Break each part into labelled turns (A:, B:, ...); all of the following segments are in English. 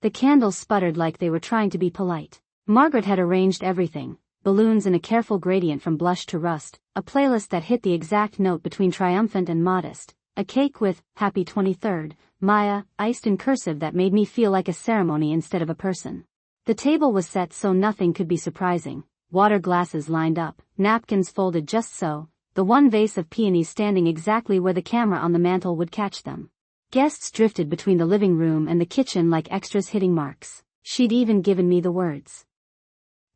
A: The candles sputtered like they were trying to be polite. Margaret had arranged everything, balloons in a careful gradient from blush to rust, a playlist that hit the exact note between triumphant and modest, a cake with, Happy 23rd, Maya, iced in cursive that made me feel like a ceremony instead of a person. The table was set so nothing could be surprising, water glasses lined up, napkins folded just so, the one vase of peonies standing exactly where the camera on the mantel would catch them. Guests drifted between the living room and the kitchen like extras hitting marks. She'd even given me the words.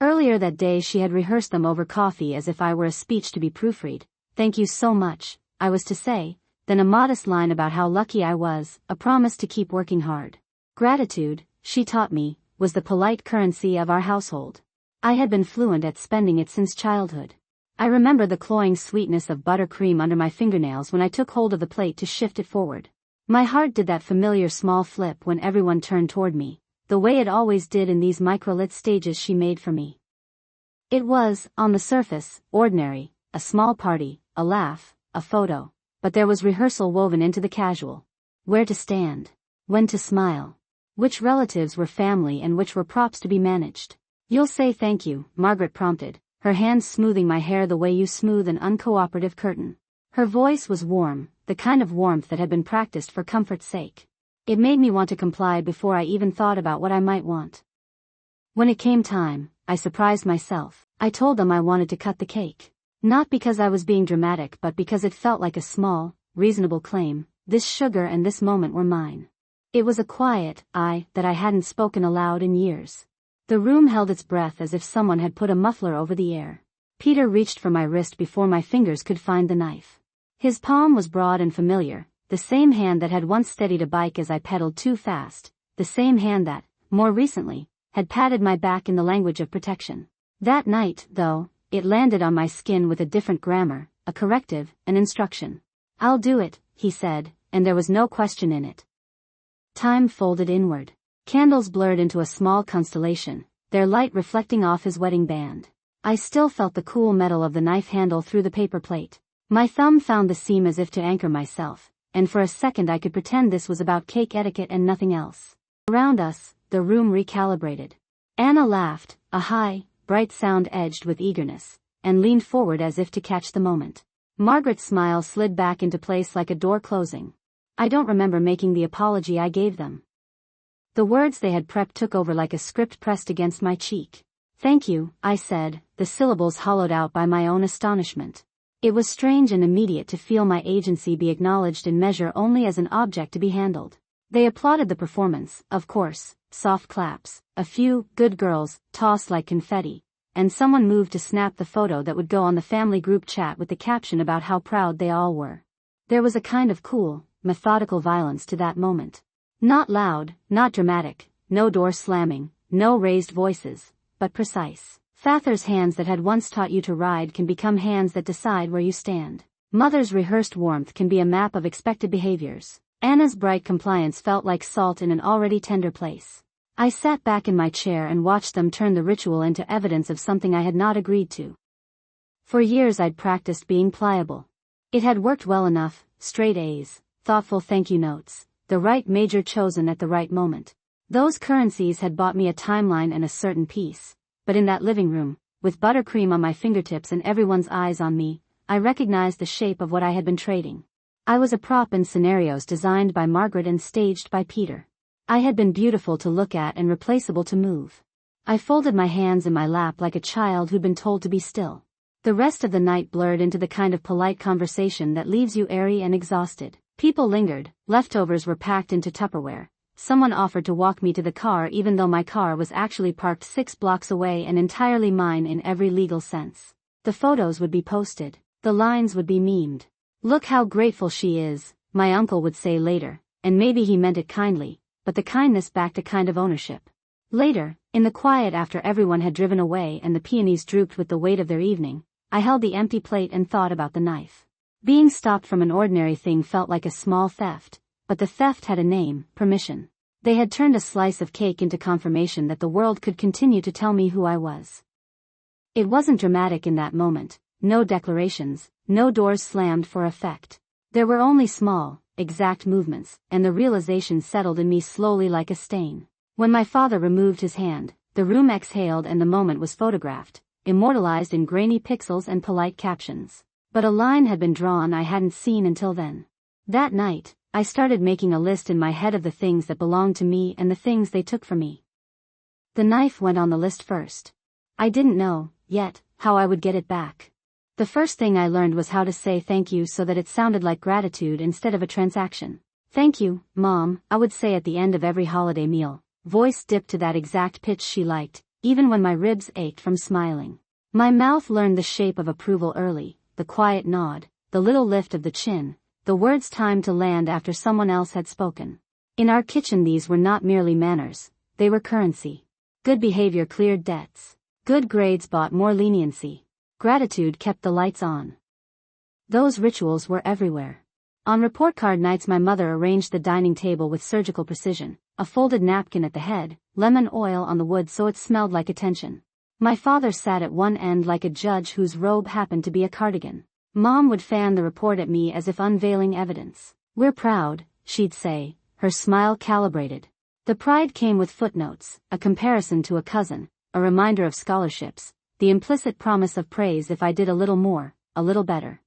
A: Earlier that day she had rehearsed them over coffee as if I were a speech to be proofread. Thank you so much, I was to say, then a modest line about how lucky I was, a promise to keep working hard. Gratitude, she taught me, was the polite currency of our household. I had been fluent at spending it since childhood. I remember the cloying sweetness of buttercream under my fingernails when I took hold of the plate to shift it forward. My heart did that familiar small flip when everyone turned toward me, the way it always did in these microlit stages she made for me. It was, on the surface, ordinary, a small party, a laugh, a photo, but there was rehearsal woven into the casual. Where to stand, when to smile, which relatives were family and which were props to be managed. You'll say thank you, Margaret prompted, her hands smoothing my hair the way you smooth an uncooperative curtain. Her voice was warm, the kind of warmth that had been practiced for comfort's sake. It made me want to comply before I even thought about what I might want. When it came time, I surprised myself. I told them I wanted to cut the cake. Not because I was being dramatic but because it felt like a small, reasonable claim. This sugar and this moment were mine. It was a quiet that I hadn't spoken aloud in years. The room held its breath as if someone had put a muffler over the air. Peter reached for my wrist before my fingers could find the knife. His palm was broad and familiar, the same hand that had once steadied a bike as I pedaled too fast, the same hand that, more recently, had patted my back in the language of protection. That night, though, it landed on my skin with a different grammar, a corrective, an instruction. I'll do it, he said, and there was no question in it. Time folded inward. Candles blurred into a small constellation, their light reflecting off his wedding band. I still felt the cool metal of the knife handle through the paper plate. My thumb found the seam as if to anchor myself, and for a second I could pretend this was about cake etiquette and nothing else. Around us, the room recalibrated. Anna laughed, a high, bright sound edged with eagerness, and leaned forward as if to catch the moment. Margaret's smile slid back into place like a door closing. I don't remember making the apology I gave them. The words they had prepped took over like a script pressed against my cheek. Thank you, I said, the syllables hollowed out by my own astonishment. It was strange and immediate to feel my agency be acknowledged in measure only as an object to be handled. They applauded the performance, of course, soft claps, a few, good girls, tossed like confetti, and someone moved to snap the photo that would go on the family group chat with the caption about how proud they all were. There was a kind of cool, methodical violence to that moment. Not loud, not dramatic, no door slamming, no raised voices, but precise. Father's hands that had once taught you to ride can become hands that decide where you stand. Mother's rehearsed warmth can be a map of expected behaviors. Anna's bright compliance felt like salt in an already tender place. I sat back in my chair and watched them turn the ritual into evidence of something I had not agreed to. For years I'd practiced being pliable. It had worked well enough, straight A's, thoughtful thank you notes, the right major chosen at the right moment. Those currencies had bought me a timeline and a certain peace. But in that living room, with buttercream on my fingertips and everyone's eyes on me, I recognized the shape of what I had been trading. I was a prop in scenarios designed by Margaret and staged by Peter. I had been beautiful to look at and replaceable to move. I folded my hands in my lap like a child who'd been told to be still. The rest of the night blurred into the kind of polite conversation that leaves you airy and exhausted. People lingered, leftovers were packed into Tupperware. Someone offered to walk me to the car even though my car was actually parked 6 blocks away and entirely mine in every legal sense. The photos would be posted. The lines would be memed. Look how grateful she is, my uncle would say later, and maybe he meant it kindly, but the kindness backed a kind of ownership. Later, in the quiet after everyone had driven away and the peonies drooped with the weight of their evening, I held the empty plate and thought about the knife. Being stopped from an ordinary thing felt like a small theft. But the theft had a name, permission. They had turned a slice of cake into confirmation that the world could continue to tell me who I was. It wasn't dramatic in that moment, no declarations, no doors slammed for effect. There were only small, exact movements, and the realization settled in me slowly like a stain. When my father removed his hand, the room exhaled and the moment was photographed, immortalized in grainy pixels and polite captions. But a line had been drawn I hadn't seen until then. That night, I started making a list in my head of the things that belonged to me and the things they took from me. The knife went on the list first. I didn't know, yet, how I would get it back. The first thing I learned was how to say thank you so that it sounded like gratitude instead of a transaction. Thank you, Mom, I would say at the end of every holiday meal, voice dipped to that exact pitch she liked, even when my ribs ached from smiling. My mouth learned the shape of approval early, the quiet nod, the little lift of the chin, the words timed to land after someone else had spoken. In our kitchen these were not merely manners, they were currency. Good behavior cleared debts. Good grades bought more leniency. Gratitude kept the lights on. Those rituals were everywhere. On report card nights my mother arranged the dining table with surgical precision, a folded napkin at the head, lemon oil on the wood so it smelled like attention. My father sat at one end like a judge whose robe happened to be a cardigan. Mom would fan the report at me as if unveiling evidence. We're proud, she'd say, her smile calibrated. The pride came with footnotes, a comparison to a cousin, a reminder of scholarships, the implicit promise of praise if I did a little more, a little better.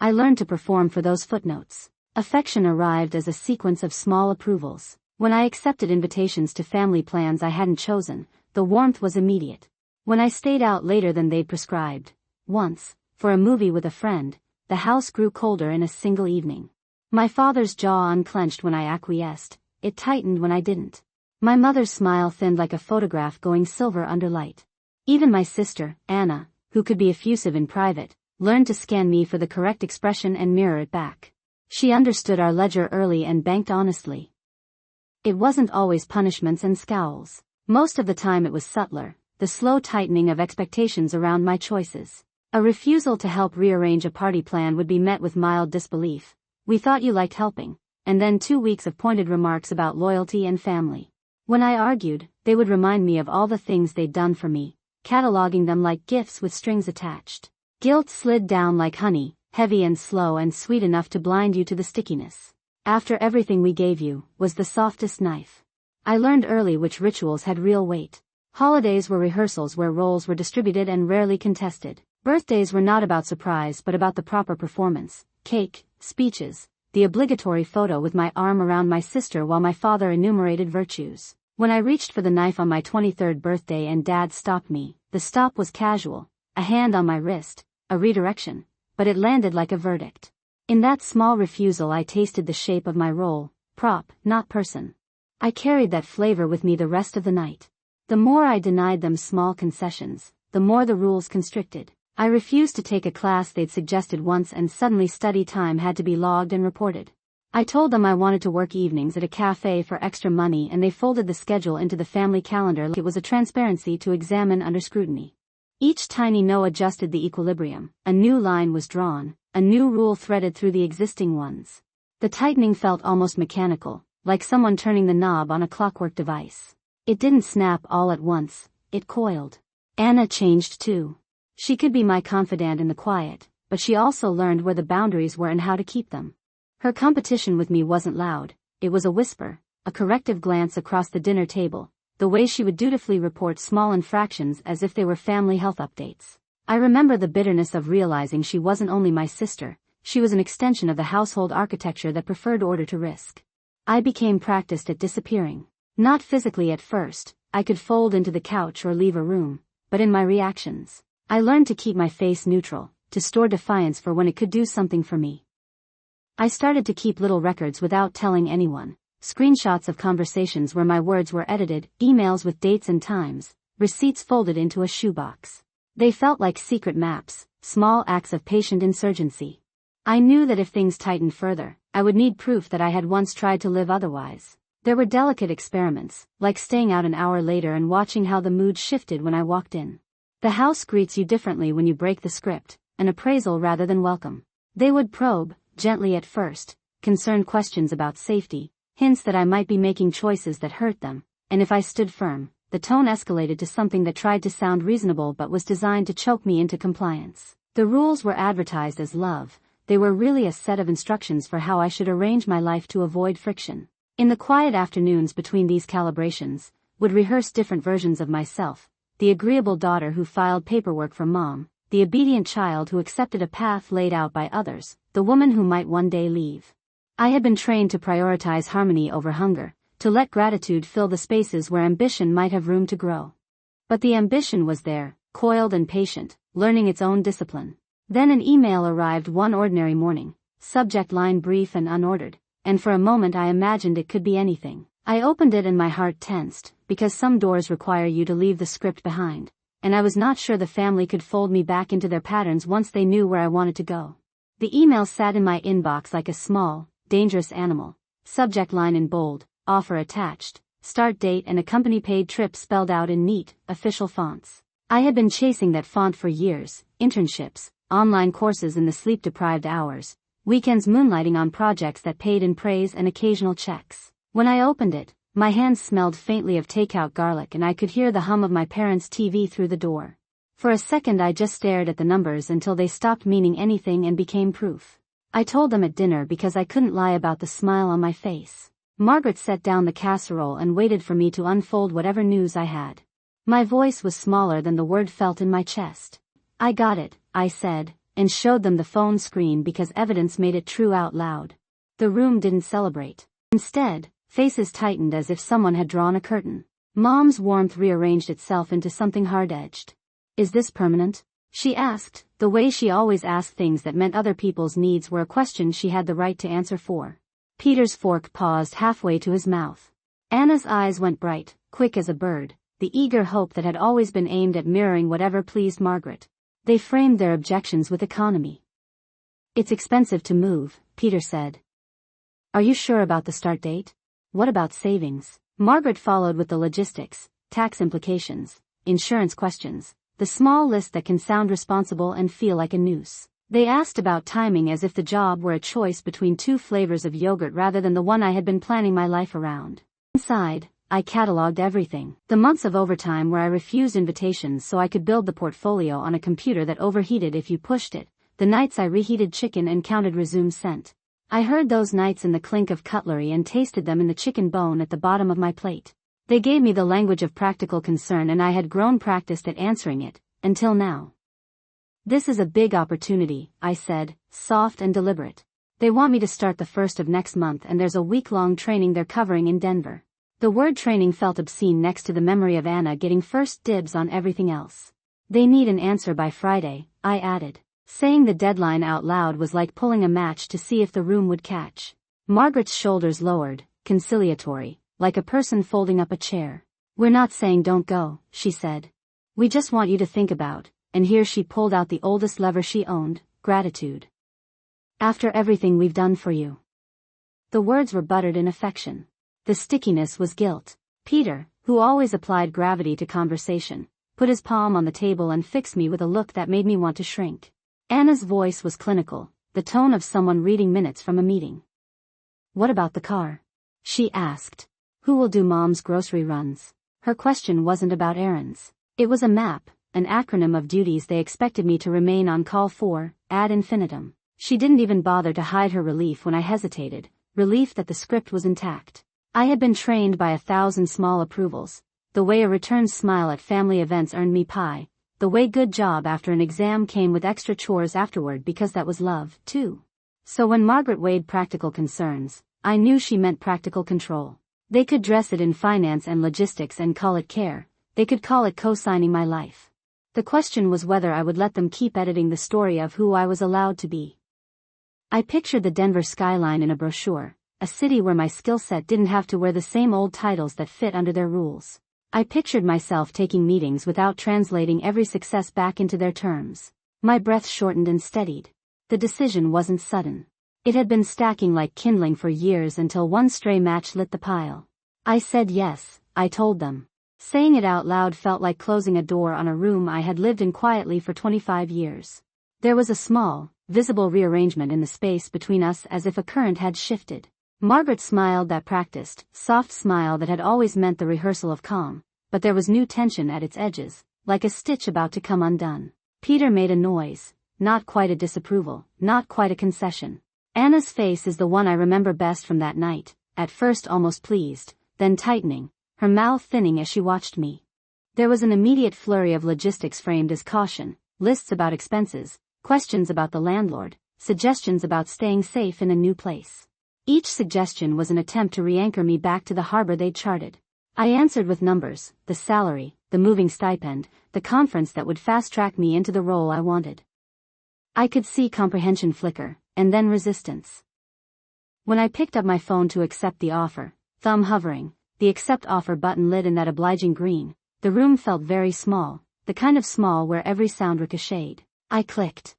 A: I learned to perform for those footnotes. Affection arrived as a sequence of small approvals. When I accepted invitations to family plans I hadn't chosen, the warmth was immediate. When I stayed out later than they'd prescribed, once, for a movie with a friend, the house grew colder in a single evening. My father's jaw unclenched when I acquiesced, it tightened when I didn't. My mother's smile thinned like a photograph going silver under light. Even my sister, Anna, who could be effusive in private, learned to scan me for the correct expression and mirror it back. She understood our ledger early and banked honestly. It wasn't always punishments and scowls. Most of the time it was subtler, the slow tightening of expectations around my choices. A refusal to help rearrange a party plan would be met with mild disbelief. We thought you liked helping, and then 2 weeks of pointed remarks about loyalty and family. When I argued, they would remind me of all the things they'd done for me, cataloging them like gifts with strings attached. Guilt slid down like honey, heavy and slow and sweet enough to blind you to the stickiness. After everything we gave you, was the softest knife. I learned early which rituals had real weight. Holidays were rehearsals where roles were distributed and rarely contested. Birthdays were not about surprise but about the proper performance. Cake, speeches, the obligatory photo with my arm around my sister while my father enumerated virtues. When I reached for the knife on my 23rd birthday and Dad stopped me, the stop was casual, a hand on my wrist, a redirection, but it landed like a verdict. In that small refusal I tasted the shape of my role, prop, not person. I carried that flavor with me the rest of the night. The more I denied them small concessions, the more the rules constricted. I refused to take a class they'd suggested once and suddenly study time had to be logged and reported. I told them I wanted to work evenings at a cafe for extra money and they folded the schedule into the family calendar like it was a transparency to examine under scrutiny. Each tiny no adjusted the equilibrium, a new line was drawn, a new rule threaded through the existing ones. The tightening felt almost mechanical, like someone turning the knob on a clockwork device. It didn't snap all at once, it coiled. Anna changed too. She could be my confidant in the quiet, but she also learned where the boundaries were and how to keep them. Her competition with me wasn't loud, it was a whisper, a corrective glance across the dinner table, the way she would dutifully report small infractions as if they were family health updates. I remember the bitterness of realizing she wasn't only my sister, she was an extension of the household architecture that preferred order to risk. I became practiced at disappearing. Not physically at first, I could fold into the couch or leave a room, but in my reactions. I learned to keep my face neutral, to store defiance for when it could do something for me. I started to keep little records without telling anyone, screenshots of conversations where my words were edited, emails with dates and times, receipts folded into a shoebox. They felt like secret maps, small acts of patient insurgency. I knew that if things tightened further, I would need proof that I had once tried to live otherwise. There were delicate experiments, like staying out an hour later and watching how the mood shifted when I walked in. The house greets you differently when you break the script, an appraisal rather than welcome. They would probe, gently at first, concerned questions about safety, hints that I might be making choices that hurt them, and if I stood firm, the tone escalated to something that tried to sound reasonable but was designed to choke me into compliance. The rules were advertised as love, they were really a set of instructions for how I should arrange my life to avoid friction. In the quiet afternoons between these calibrations, would rehearse different versions of myself, the agreeable daughter who filed paperwork for mom, the obedient child who accepted a path laid out by others, the woman who might one day leave. I had been trained to prioritize harmony over hunger, to let gratitude fill the spaces where ambition might have room to grow. But the ambition was there, coiled and patient, learning its own discipline. Then an email arrived one ordinary morning, subject line brief and unordered, and for a moment I imagined it could be anything. I opened it and my heart tensed, because some doors require you to leave the script behind, and I was not sure the family could fold me back into their patterns once they knew where I wanted to go. The email sat in my inbox like a small, dangerous animal, subject line in bold, offer attached, start date and a company-paid trip spelled out in neat, official fonts. I had been chasing that font for years, internships, online courses in the sleep-deprived hours, weekends moonlighting on projects that paid in praise and occasional checks. When I opened it, my hands smelled faintly of takeout garlic and I could hear the hum of my parents' TV through the door. For a second I just stared at the numbers until they stopped meaning anything and became proof. I told them at dinner because I couldn't lie about the smile on my face. Margaret set down the casserole and waited for me to unfold whatever news I had. My voice was smaller than the word felt in my chest. I got it, I said, and showed them the phone screen because evidence made it true out loud. The room didn't celebrate. Instead, faces tightened as if someone had drawn a curtain. Mom's warmth rearranged itself into something hard-edged. "Is this permanent?" she asked, the way she always asked things that meant other people's needs were a question she had the right to answer for. Peter's fork paused halfway to his mouth. Anna's eyes went bright, quick as a bird, the eager hope that had always been aimed at mirroring whatever pleased Margaret. They framed their objections with economy. "It's expensive to move," Peter said. "Are you sure about the start date? What about savings?" Margaret followed with the logistics, tax implications, insurance questions, the small list that can sound responsible and feel like a noose. They asked about timing as if the job were a choice between two flavors of yogurt rather than the one I had been planning my life around. Inside, I cataloged everything. The months of overtime where I refused invitations so I could build the portfolio on a computer that overheated if you pushed it, the nights I reheated chicken and counted resume scent. I heard those nights in the clink of cutlery and tasted them in the chicken bone at the bottom of my plate. They gave me the language of practical concern and I had grown practiced at answering it, until now. "This is a big opportunity," I said, soft and deliberate. "They want me to start the 1st of next month and there's a week-long training they're covering in Denver." The word training felt obscene next to the memory of Anna getting first dibs on everything else. "They need an answer by Friday," I added. Saying the deadline out loud was like pulling a match to see if the room would catch. Margaret's shoulders lowered, conciliatory, like a person folding up a chair. "We're not saying don't go," she said. "We just want you to think about," and here she pulled out the oldest lever she owned, gratitude. "After everything we've done for you." The words were buttered in affection. The stickiness was guilt. Peter, who always applied gravity to conversation, put his palm on the table and fixed me with a look that made me want to shrink. Anna's voice was clinical, the tone of someone reading minutes from a meeting. "What about the car?" she asked. "Who will do Mom's grocery runs?" Her question wasn't about errands. It was a map, an acronym of duties they expected me to remain on call for, ad infinitum. She didn't even bother to hide her relief when I hesitated, relief that the script was intact. I had been trained by 1,000 small approvals, the way a return smile at family events earned me pie, the way good job after an exam came with extra chores afterward because that was love, too. So when Margaret weighed practical concerns, I knew she meant practical control. They could dress it in finance and logistics and call it care, they could call it co-signing my life. The question was whether I would let them keep editing the story of who I was allowed to be. I pictured the Denver skyline in a brochure, a city where my skill set didn't have to wear the same old titles that fit under their rules. I pictured myself taking meetings without translating every success back into their terms. My breath shortened and steadied. The decision wasn't sudden. It had been stacking like kindling for years until one stray match lit the pile. I said yes, I told them. Saying it out loud felt like closing a door on a room I had lived in quietly for 25 years. There was a small, visible rearrangement in the space between us as if a current had shifted. Margaret smiled that practiced, soft smile that had always meant the rehearsal of calm, but there was new tension at its edges, like a stitch about to come undone. Peter made a noise, not quite a disapproval, not quite a concession. Anna's face is the one I remember best from that night, at first almost pleased, then tightening, her mouth thinning as she watched me. There was an immediate flurry of logistics framed as caution, lists about expenses, questions about the landlord, suggestions about staying safe in a new place. Each suggestion was an attempt to re-anchor me back to the harbor they'd charted. I answered with numbers, the salary, the moving stipend, the conference that would fast-track me into the role I wanted. I could see comprehension flicker, and then resistance. When I picked up my phone to accept the offer, thumb hovering, the accept offer button lit in that obliging green, the room felt very small, the kind of small where every sound ricocheted. I clicked.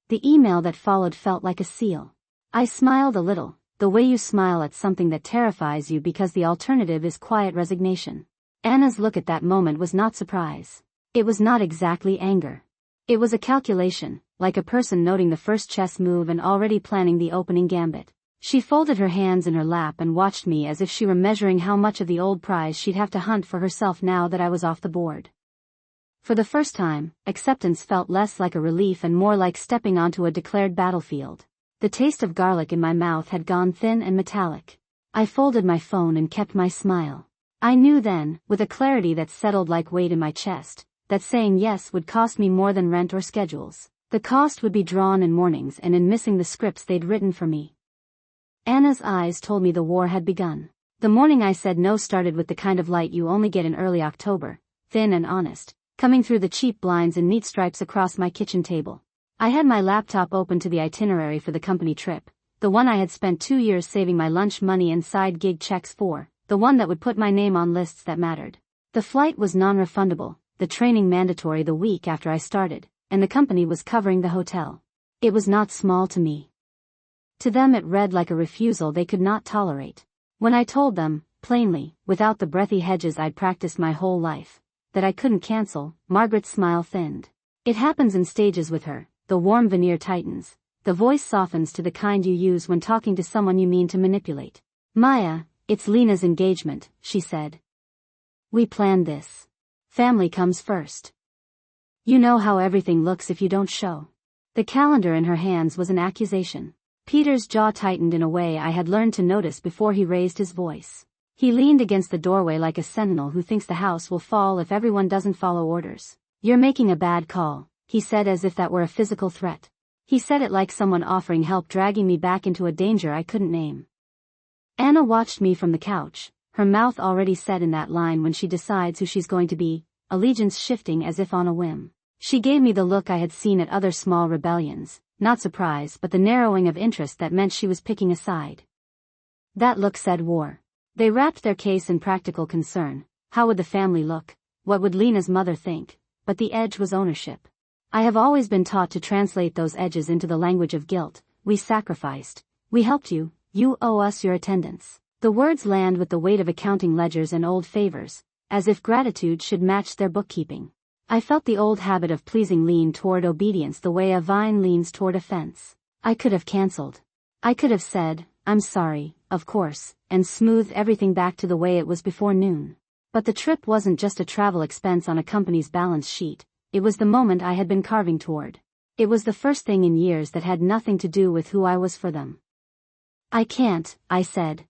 A: The email that followed felt like a seal. I smiled a little, the way you smile at something that terrifies you because the alternative is quiet resignation. Anna's look at that moment was not surprise. It was not exactly anger. It was a calculation, like a person noting the first chess move and already planning the opening gambit. She folded her hands in her lap and watched me as if she were measuring how much of the old prize she'd have to hunt for herself now that I was off the board. For the first time, acceptance felt less like a relief and more like stepping onto a declared battlefield. The taste of garlic in my mouth had gone thin and metallic. I folded my phone and kept my smile. I knew then, with a clarity that settled like weight in my chest, that saying yes would cost me more than rent or schedules. The cost would be drawn in mornings and in missing the scripts they'd written for me. Anna's eyes told me the war had begun. The morning I said no started with the kind of light you only get in early October, thin and honest, coming through the cheap blinds in neat stripes across my kitchen table. I had my laptop open to the itinerary for the company trip, the one I had spent 2 years saving my lunch money and side gig checks for, the one that would put my name on lists that mattered. The flight was non-refundable, the training mandatory the week after I started, and the company was covering the hotel. It was not small to me. To them it read like a refusal they could not tolerate. When I told them, plainly, without the breathy hedges I'd practiced my whole life, that I couldn't cancel, Margaret's smile thinned. It happens in stages with her. The warm veneer tightens, the voice softens to the kind you use when talking to someone you mean to manipulate. Maya, it's Lena's engagement, she said. We planned this. Family comes first. You know how everything looks if you don't show. The calendar in her hands was an accusation. Peter's jaw tightened in a way I had learned to notice before he raised his voice. He leaned against the doorway like a sentinel who thinks the house will fall if everyone doesn't follow orders. You're making a bad call, he said as if that were a physical threat. He said it like someone offering help dragging me back into a danger I couldn't name. Anna watched me from the couch, her mouth already set in that line when she decides who she's going to be, allegiance shifting as if on a whim. She gave me the look I had seen at other small rebellions, not surprise but the narrowing of interest that meant she was picking a side. That look said war. They wrapped their case in practical concern. How would the family look? What would Lena's mother think? But the edge was ownership. I have always been taught to translate those edges into the language of guilt. We sacrificed. We helped you. You owe us your attendance. The words land with the weight of accounting ledgers and old favors, as if gratitude should match their bookkeeping. I felt the old habit of pleasing lean toward obedience the way a vine leans toward a fence. I could have canceled. I could have said, I'm sorry, of course, and smoothed everything back to the way it was before noon. But the trip wasn't just a travel expense on a company's balance sheet. It was the moment I had been carving toward. It was the first thing in years that had nothing to do with who I was for them. I can't, I said.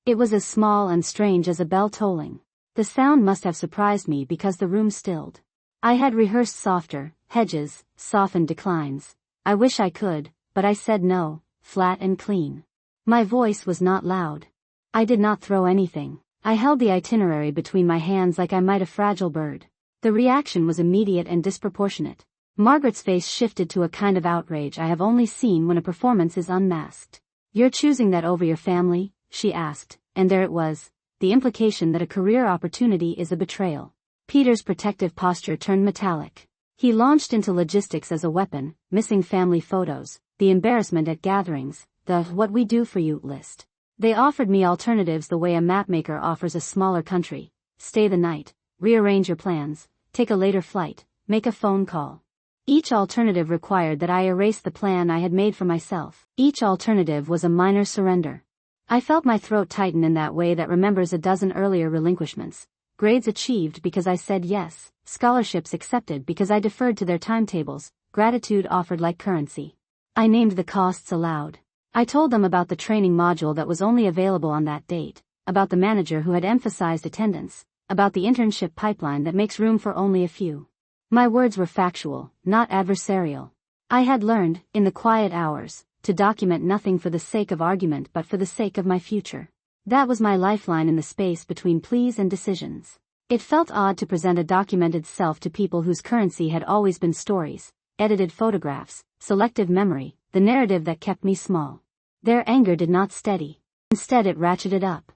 A: It was as small and strange as a bell tolling. The sound must have surprised me because the room stilled. I had rehearsed softer, hedges, softened declines. I wish I could, but I said no, flat and clean. My voice was not loud. I did not throw anything. I held the itinerary between my hands like I might a fragile bird. The reaction was immediate and disproportionate. Margaret's face shifted to a kind of outrage I have only seen when a performance is unmasked. You're choosing that over your family? She asked, and there it was, the implication that a career opportunity is a betrayal. Peter's protective posture turned metallic. He launched into logistics as a weapon, missing family photos, the embarrassment at gatherings, the what we do for you list. They offered me alternatives the way a mapmaker offers a smaller country. Stay the night. Rearrange your plans, take a later flight, make a phone call. Each alternative required that I erase the plan I had made for myself. Each alternative was a minor surrender. I felt my throat tighten in that way that remembers a dozen earlier relinquishments. Grades achieved because I said yes, scholarships accepted because I deferred to their timetables, gratitude offered like currency. I named the costs aloud. I told them about the training module that was only available on that date, about the manager who had emphasized attendance, about the internship pipeline that makes room for only a few. My words were factual, not adversarial. I had learned, in the quiet hours, to document nothing for the sake of argument but for the sake of my future. That was my lifeline in the space between pleas and decisions. It felt odd to present a documented self to people whose currency had always been stories, edited photographs, selective memory, the narrative that kept me small. Their anger did not steady. Instead it ratcheted up.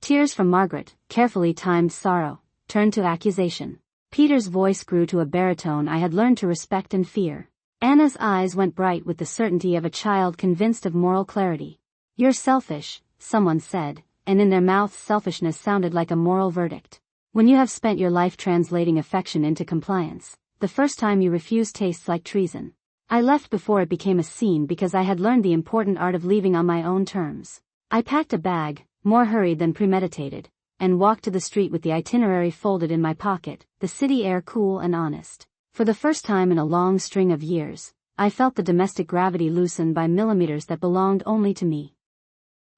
A: Tears from Margaret, carefully timed sorrow, turned to accusation. Peter's voice grew to a baritone I had learned to respect and fear. Anna's eyes went bright with the certainty of a child convinced of moral clarity. "You're selfish," someone said, and in their mouths selfishness sounded like a moral verdict. "When you have spent your life translating affection into compliance, the first time you refuse tastes like treason." I left before it became a scene because I had learned the important art of leaving on my own terms. I packed a bag, more hurried than premeditated, and walked to the street with the itinerary folded in my pocket, the city air cool and honest. For the first time in a long string of years, I felt the domestic gravity loosen by millimeters that belonged only to me.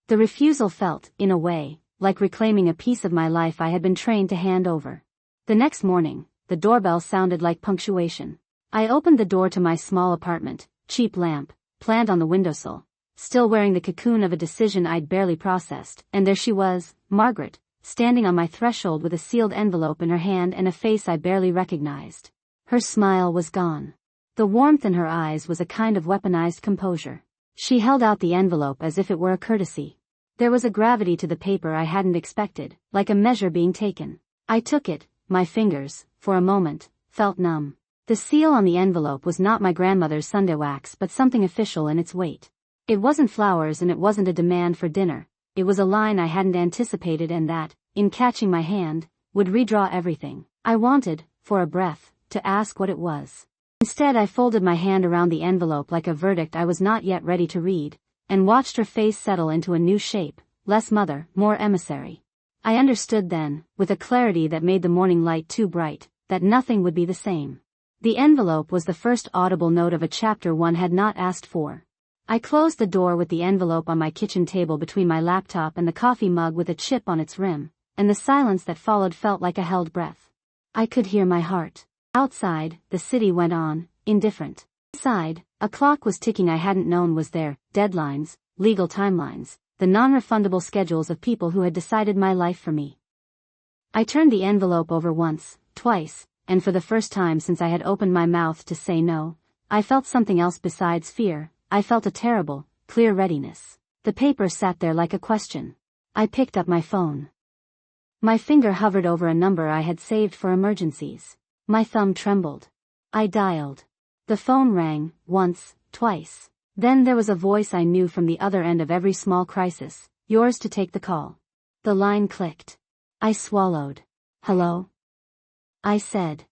A: The refusal felt, in a way, like reclaiming a piece of my life I had been trained to hand over. The next morning, the doorbell sounded like punctuation. I opened the door to my small apartment, cheap lamp, plant on the windowsill, still wearing the cocoon of a decision I'd barely processed, and there she was, Margaret, standing on my threshold with a sealed envelope in her hand and a face I barely recognized. Her smile was gone. The warmth in her eyes was a kind of weaponized composure. She held out the envelope as if it were a courtesy. There was a gravity to the paper I hadn't expected, like a measure being taken. I took it, my fingers, for a moment, felt numb. The seal on the envelope was not my grandmother's Sunday wax but something official in its weight. It wasn't flowers and it wasn't a demand for dinner, it was a line I hadn't anticipated and that, in catching my hand, would redraw everything. I wanted, for a breath, to ask what it was. Instead I folded my hand around the envelope like a verdict I was not yet ready to read, and watched her face settle into a new shape, less mother, more emissary. I understood then, with a clarity that made the morning light too bright, that nothing would be the same. The envelope was the first audible note of a chapter one had not asked for. I closed the door with the envelope on my kitchen table between my laptop and the coffee mug with a chip on its rim, and the silence that followed felt like a held breath. I could hear my heart. Outside, the city went on, indifferent. Inside, a clock was ticking I hadn't known was there, deadlines, legal timelines, the non-refundable schedules of people who had decided my life for me. I turned the envelope over once, twice, and for the first time since I had opened my mouth to say no, I felt something else besides fear. I felt a terrible, clear readiness. The paper sat there like a question. I picked up my phone. My finger hovered over a number I had saved for emergencies. My thumb trembled. I dialed. The phone rang, once, twice. Then there was a voice I knew from the other end of every small crisis, "Yours to take the call." The line clicked. I swallowed. "Hello?" I said.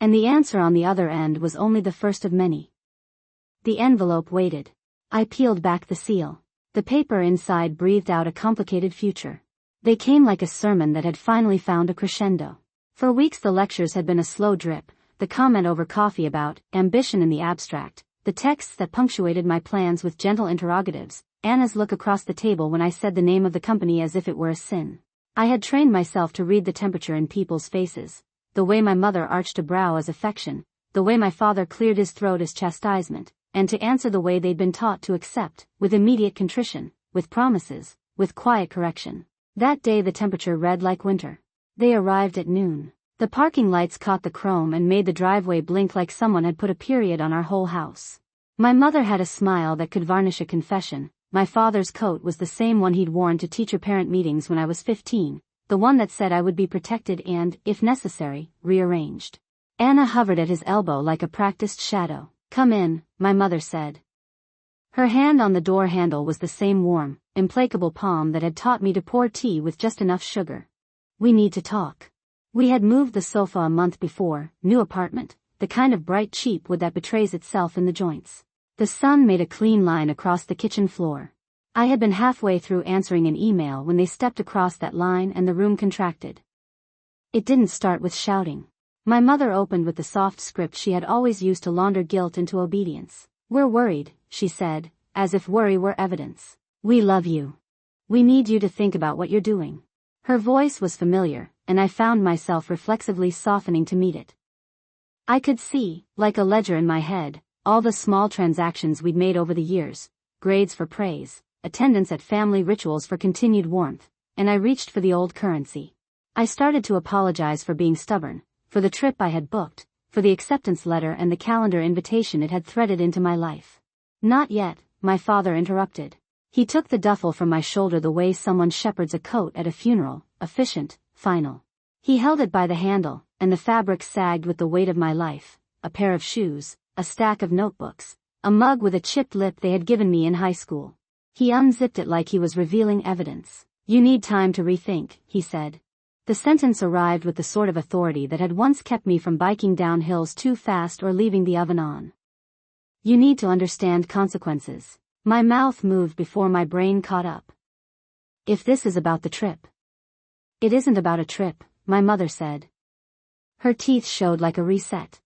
A: And the answer on the other end was only the first of many. The envelope waited. I peeled back the seal. The paper inside breathed out a complicated future. They came like a sermon that had finally found a crescendo. For weeks the lectures had been a slow drip, the comment over coffee about ambition in the abstract, the texts that punctuated my plans with gentle interrogatives, Anna's look across the table when I said the name of the company as if it were a sin. I had trained myself to read the temperature in people's faces, the way my mother arched a brow as affection, the way my father cleared his throat as chastisement, and to answer the way they'd been taught to accept, with immediate contrition, with promises, with quiet correction. That day the temperature read like winter. They arrived at noon. The parking lights caught the chrome and made the driveway blink like someone had put a period on our whole house. My mother had a smile that could varnish a confession. My father's coat was the same one he'd worn to teacher-parent meetings when I was 15, the one that said I would be protected and, if necessary, rearranged. Anna hovered at his elbow like a practiced shadow. "Come in," my mother said. Her hand on the door handle was the same warm, implacable palm that had taught me to pour tea with just enough sugar. "We need to talk." We had moved the sofa a month before, new apartment, the kind of bright cheap wood that betrays itself in the joints. The sun made a clean line across the kitchen floor. I had been halfway through answering an email when they stepped across that line and the room contracted. It didn't start with shouting. My mother opened with the soft script she had always used to launder guilt into obedience. "We're worried," she said, as if worry were evidence. "We love you. We need you to think about what you're doing." Her voice was familiar, and I found myself reflexively softening to meet it. I could see, like a ledger in my head, all the small transactions we'd made over the years, grades for praise, attendance at family rituals for continued warmth, and I reached for the old currency. I started to apologize for being stubborn, for the trip I had booked, for the acceptance letter and the calendar invitation it had threaded into my life. "Not yet," my father interrupted. He took the duffel from my shoulder the way someone shepherds a coat at a funeral, efficient, final. He held it by the handle, and the fabric sagged with the weight of my life, a pair of shoes, a stack of notebooks, a mug with a chipped lip they had given me in high school. He unzipped it like he was revealing evidence. "You need time to rethink," he said. The sentence arrived with the sort of authority that had once kept me from biking down hills too fast or leaving the oven on. "You need to understand consequences." My mouth moved before my brain caught up. "If this is about the trip." "It isn't about a trip," my mother said. Her teeth showed like a reset.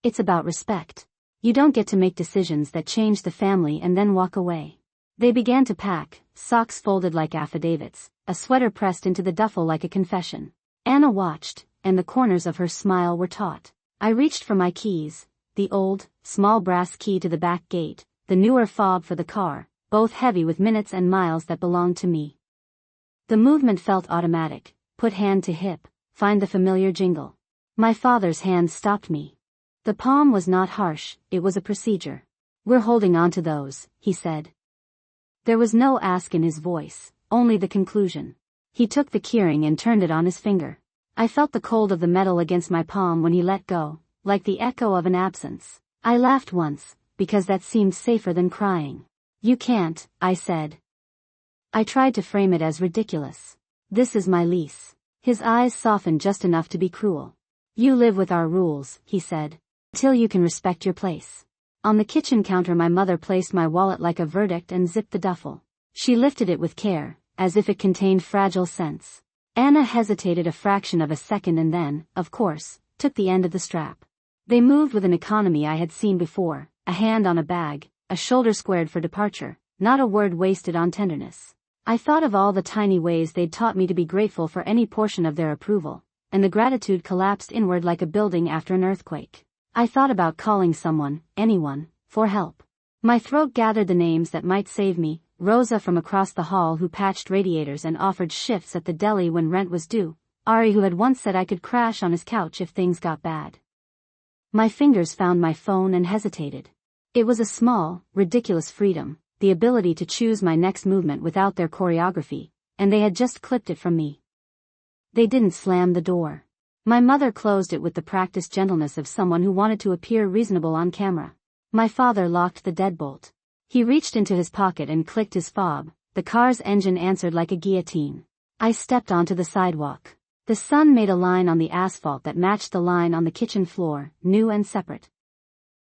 A: "It's about respect. You don't get to make decisions that change the family and then walk away." They began to pack, socks folded like affidavits, a sweater pressed into the duffel like a confession. Anna watched, and the corners of her smile were taut. I reached for my keys, the old, small brass key to the back gate, the newer fob for the car, both heavy with minutes and miles that belonged to me. The movement felt automatic, put hand to hip, find the familiar jingle. My father's hand stopped me. The palm was not harsh, it was a procedure. "We're holding on to those," he said. There was no ask in his voice, only the conclusion. He took the keyring and turned it on his finger. I felt the cold of the metal against my palm when he let go, like the echo of an absence. I laughed once, because that seemed safer than crying. "You can't," I said. I tried to frame it as ridiculous. "This is my lease." His eyes softened just enough to be cruel. "You live with our rules," he said. "Till you can respect your place." On the kitchen counter my mother placed my wallet like a verdict and zipped the duffel. She lifted it with care, as if it contained fragile scents. Anna hesitated a fraction of a second and then, of course, took the end of the strap. They moved with an economy I had seen before, a hand on a bag, a shoulder squared for departure, not a word wasted on tenderness. I thought of all the tiny ways they'd taught me to be grateful for any portion of their approval, and the gratitude collapsed inward like a building after an earthquake. I thought about calling someone, anyone, for help. My throat gathered the names that might save me: Rosa from across the hall who patched radiators and offered shifts at the deli when rent was due, Ari who had once said I could crash on his couch if things got bad. My fingers found my phone and hesitated. It was a small, ridiculous freedom, the ability to choose my next movement without their choreography, and they had just clipped it from me. They didn't slam the door. My mother closed it with the practiced gentleness of someone who wanted to appear reasonable on camera. My father locked the deadbolt. He reached into his pocket and clicked his fob. The car's engine answered like a guillotine. I stepped onto the sidewalk. The sun made a line on the asphalt that matched the line on the kitchen floor, new and separate.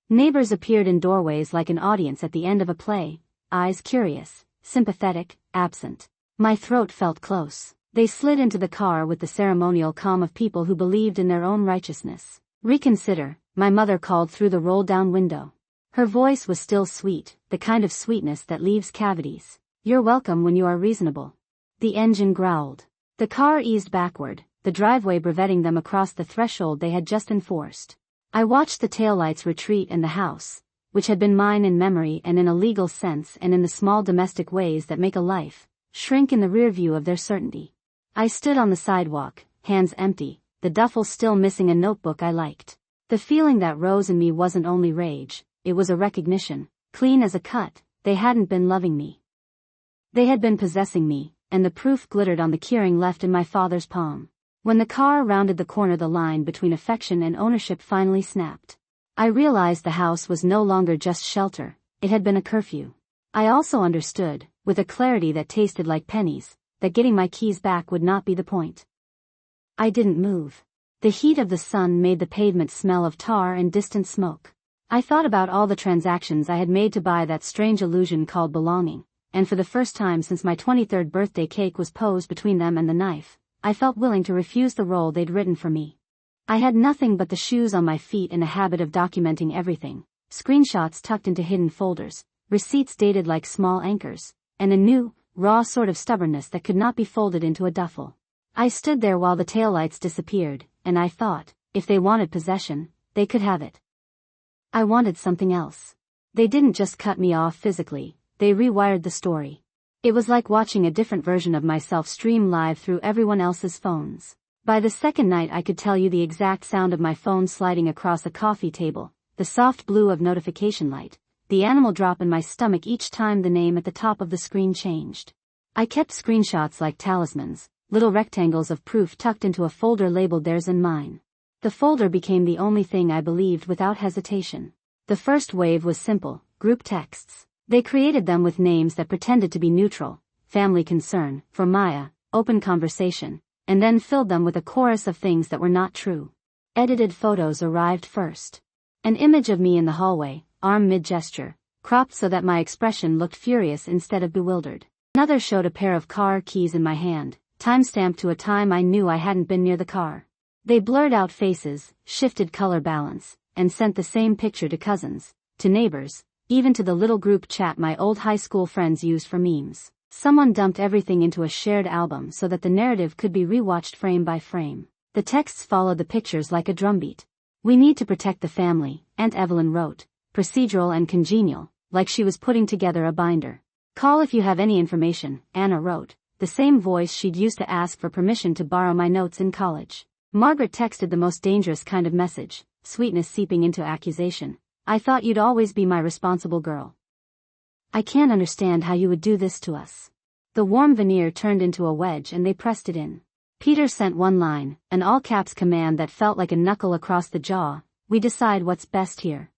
A: Neighbors appeared in doorways like an audience at the end of a play, eyes curious, sympathetic, absent. My throat felt close. They slid into the car with the ceremonial calm of people who believed in their own righteousness. "Reconsider," my mother called through the roll-down window. Her voice was still sweet, the kind of sweetness that leaves cavities. "You're welcome when you are reasonable." The engine growled. The car eased backward, the driveway brevetting them across the threshold they had just enforced. I watched the taillights retreat and the house, which had been mine in memory and in a legal sense and in the small domestic ways that make a life, shrink in the rear view of their certainty. I stood on the sidewalk, hands empty, the duffel still missing a notebook I liked. The feeling that rose in me wasn't only rage, it was a recognition, clean as a cut. They hadn't been loving me. They had been possessing me, and the proof glittered on the keyring left in my father's palm. When the car rounded the corner, the line between affection and ownership finally snapped. I realized the house was no longer just shelter, it had been a curfew. I also understood, with a clarity that tasted like pennies, that getting my keys back would not be the point. I didn't move. The heat of the sun made the pavement smell of tar and distant smoke. I thought about all the transactions I had made to buy that strange illusion called belonging, and for the first time since my 23rd birthday cake was posed between them and the knife, I felt willing to refuse the role they'd written for me. I had nothing but the shoes on my feet and a habit of documenting everything, screenshots tucked into hidden folders, receipts dated like small anchors, and a new, raw sort of stubbornness that could not be folded into a duffel. I stood there while the taillights disappeared, and I thought, if they wanted possession, they could have it. I wanted something else. They didn't just cut me off physically, they rewired the story. It was like watching a different version of myself stream live through everyone else's phones. By the second night I could tell you the exact sound of my phone sliding across a coffee table, the soft blue of notification light, the animal drop in my stomach each time the name at the top of the screen changed. I kept screenshots like talismans, little rectangles of proof tucked into a folder labeled theirs and mine. The folder became the only thing I believed without hesitation. The first wave was simple, group texts. They created them with names that pretended to be neutral, family concern, for Maya, open conversation, and then filled them with a chorus of things that were not true. Edited photos arrived first. An image of me in the hallway, arm mid-gesture, cropped so that my expression looked furious instead of bewildered. Another showed a pair of car keys in my hand, timestamped to a time I knew I hadn't been near the car. They blurred out faces, shifted color balance, and sent the same picture to cousins, to neighbors, even to the little group chat my old high school friends used for memes. Someone dumped everything into a shared album so that the narrative could be rewatched frame by frame. The texts followed the pictures like a drumbeat. "We need to protect the family," Aunt Evelyn wrote, procedural and congenial, like she was putting together a binder. "Call if you have any information," Anna wrote, the same voice she'd used to ask for permission to borrow my notes in college. Margaret texted the most dangerous kind of message, sweetness seeping into accusation. "I thought you'd always be my responsible girl. I can't understand how you would do this to us." The warm veneer turned into a wedge and they pressed it in. Peter sent one line, an all-caps command that felt like a knuckle across the jaw: "We decide what's best here."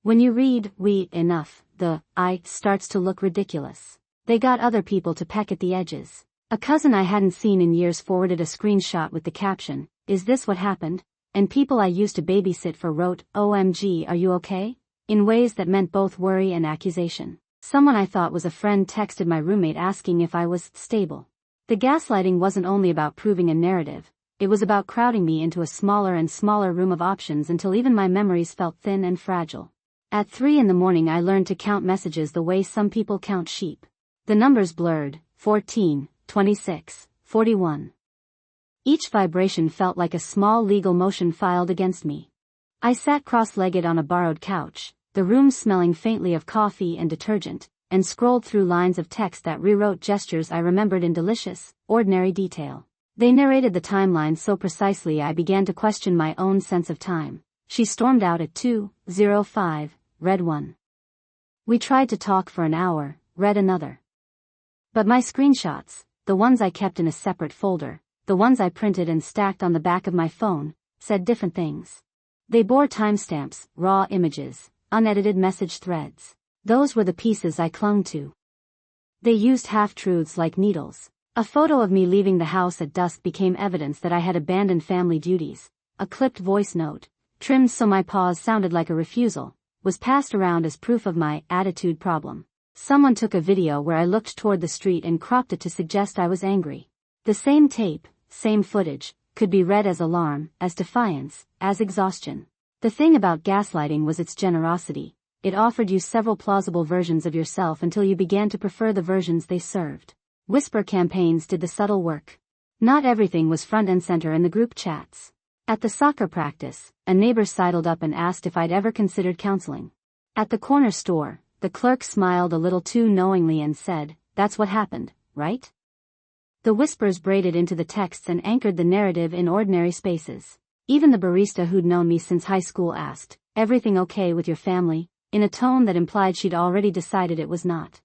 A: When you read "we" enough, the "I" starts to look ridiculous. They got other people to peck at the edges. A cousin I hadn't seen in years forwarded a screenshot with the caption, "Is this what happened?" And people I used to babysit for wrote, "OMG, are you okay?" in ways that meant both worry and accusation. Someone I thought was a friend texted my roommate asking if I was stable. The gaslighting wasn't only about proving a narrative, it was about crowding me into a smaller and smaller room of options until even my memories felt thin and fragile. At 3 in the morning I learned to count messages the way some people count sheep. The numbers blurred, 14, 26, 41. Each vibration felt like a small legal motion filed against me. I sat cross-legged on a borrowed couch, the room smelling faintly of coffee and detergent, and scrolled through lines of text that rewrote gestures I remembered in delicious, ordinary detail. They narrated the timeline so precisely I began to question my own sense of time. "She stormed out at 2:05, read one. "We tried to talk for an hour, read another." But my screenshots, the ones I kept in a separate folder, the ones I printed and stacked on the back of my phone, said different things. They bore timestamps, raw images, unedited message threads. Those were the pieces I clung to. They used half-truths like needles. A photo of me leaving the house at dusk became evidence that I had abandoned family duties. A clipped voice note, trimmed so my pause sounded like a refusal, was passed around as proof of my attitude problem. Someone took a video where I looked toward the street and cropped it to suggest I was angry. The same tape, same footage, could be read as alarm, as defiance, as exhaustion. The thing about gaslighting was its generosity. It offered you several plausible versions of yourself until you began to prefer the versions they served. Whisper campaigns did the subtle work. Not everything was front and center in the group chats. At the soccer practice, a neighbor sidled up and asked if I'd ever considered counseling. At the corner store, the clerk smiled a little too knowingly and said, "That's what happened, right?" The whispers braided into the texts and anchored the narrative in ordinary spaces. Even the barista who'd known me since high school asked, "Everything okay with your family?" in a tone that implied she'd already decided it was not.